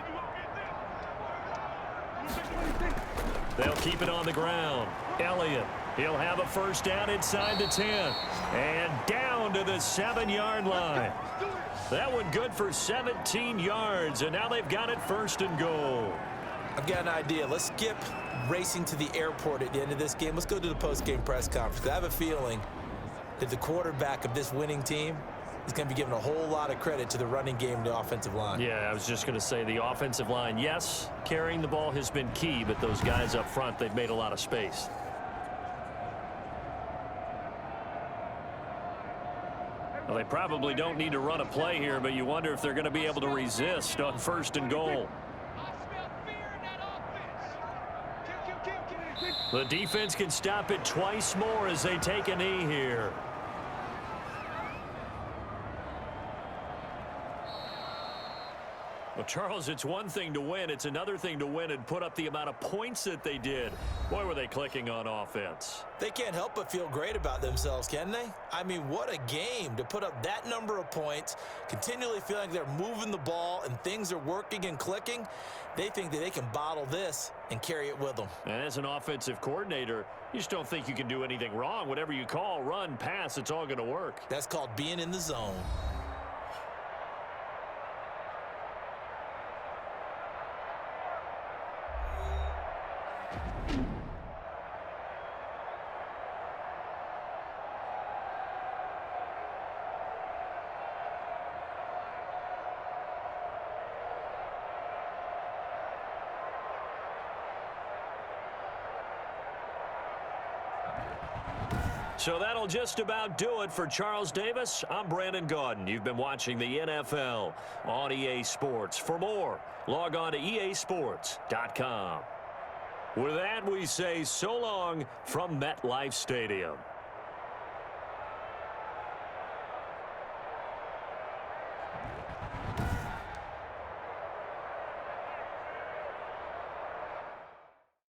They'll keep it on the ground. Elliott, he'll have a 1st down inside the 10. And down to the 7-yard line. That one good for 17 yards, and now they've got it 1st and goal. I've got an idea. Let's skip racing to the airport at the end of this game. Let's go to the post-game press conference. I have a feeling that the quarterback of this winning team is going to be given a whole lot of credit to the running game and the offensive line. Yeah, I was just going to say the offensive line, yes, carrying the ball has been key, but those guys up front, they've made a lot of space. Well, they probably don't need to run a play here, but you wonder if they're going to be able to resist on 1st and goal. The defense can stop it twice more as they take a knee here. Well, Charles, it's one thing to win. It's another thing to win and put up the amount of points that they did. Boy, were they clicking on offense. They can't help but feel great about themselves, can they? I mean, what a game to put up that number of points, continually feeling like they're moving the ball and things are working and clicking. They think that they can bottle this and carry it with them. And as an offensive coordinator, you just don't think you can do anything wrong. Whatever you call, run, pass, it's all going to work. That's called being in the zone. So that'll just about do it for Charles Davis. I'm Brandon Gaudin. You've been watching the NFL on EA Sports. For more, log on to easports.com. With that, we say so long from MetLife Stadium.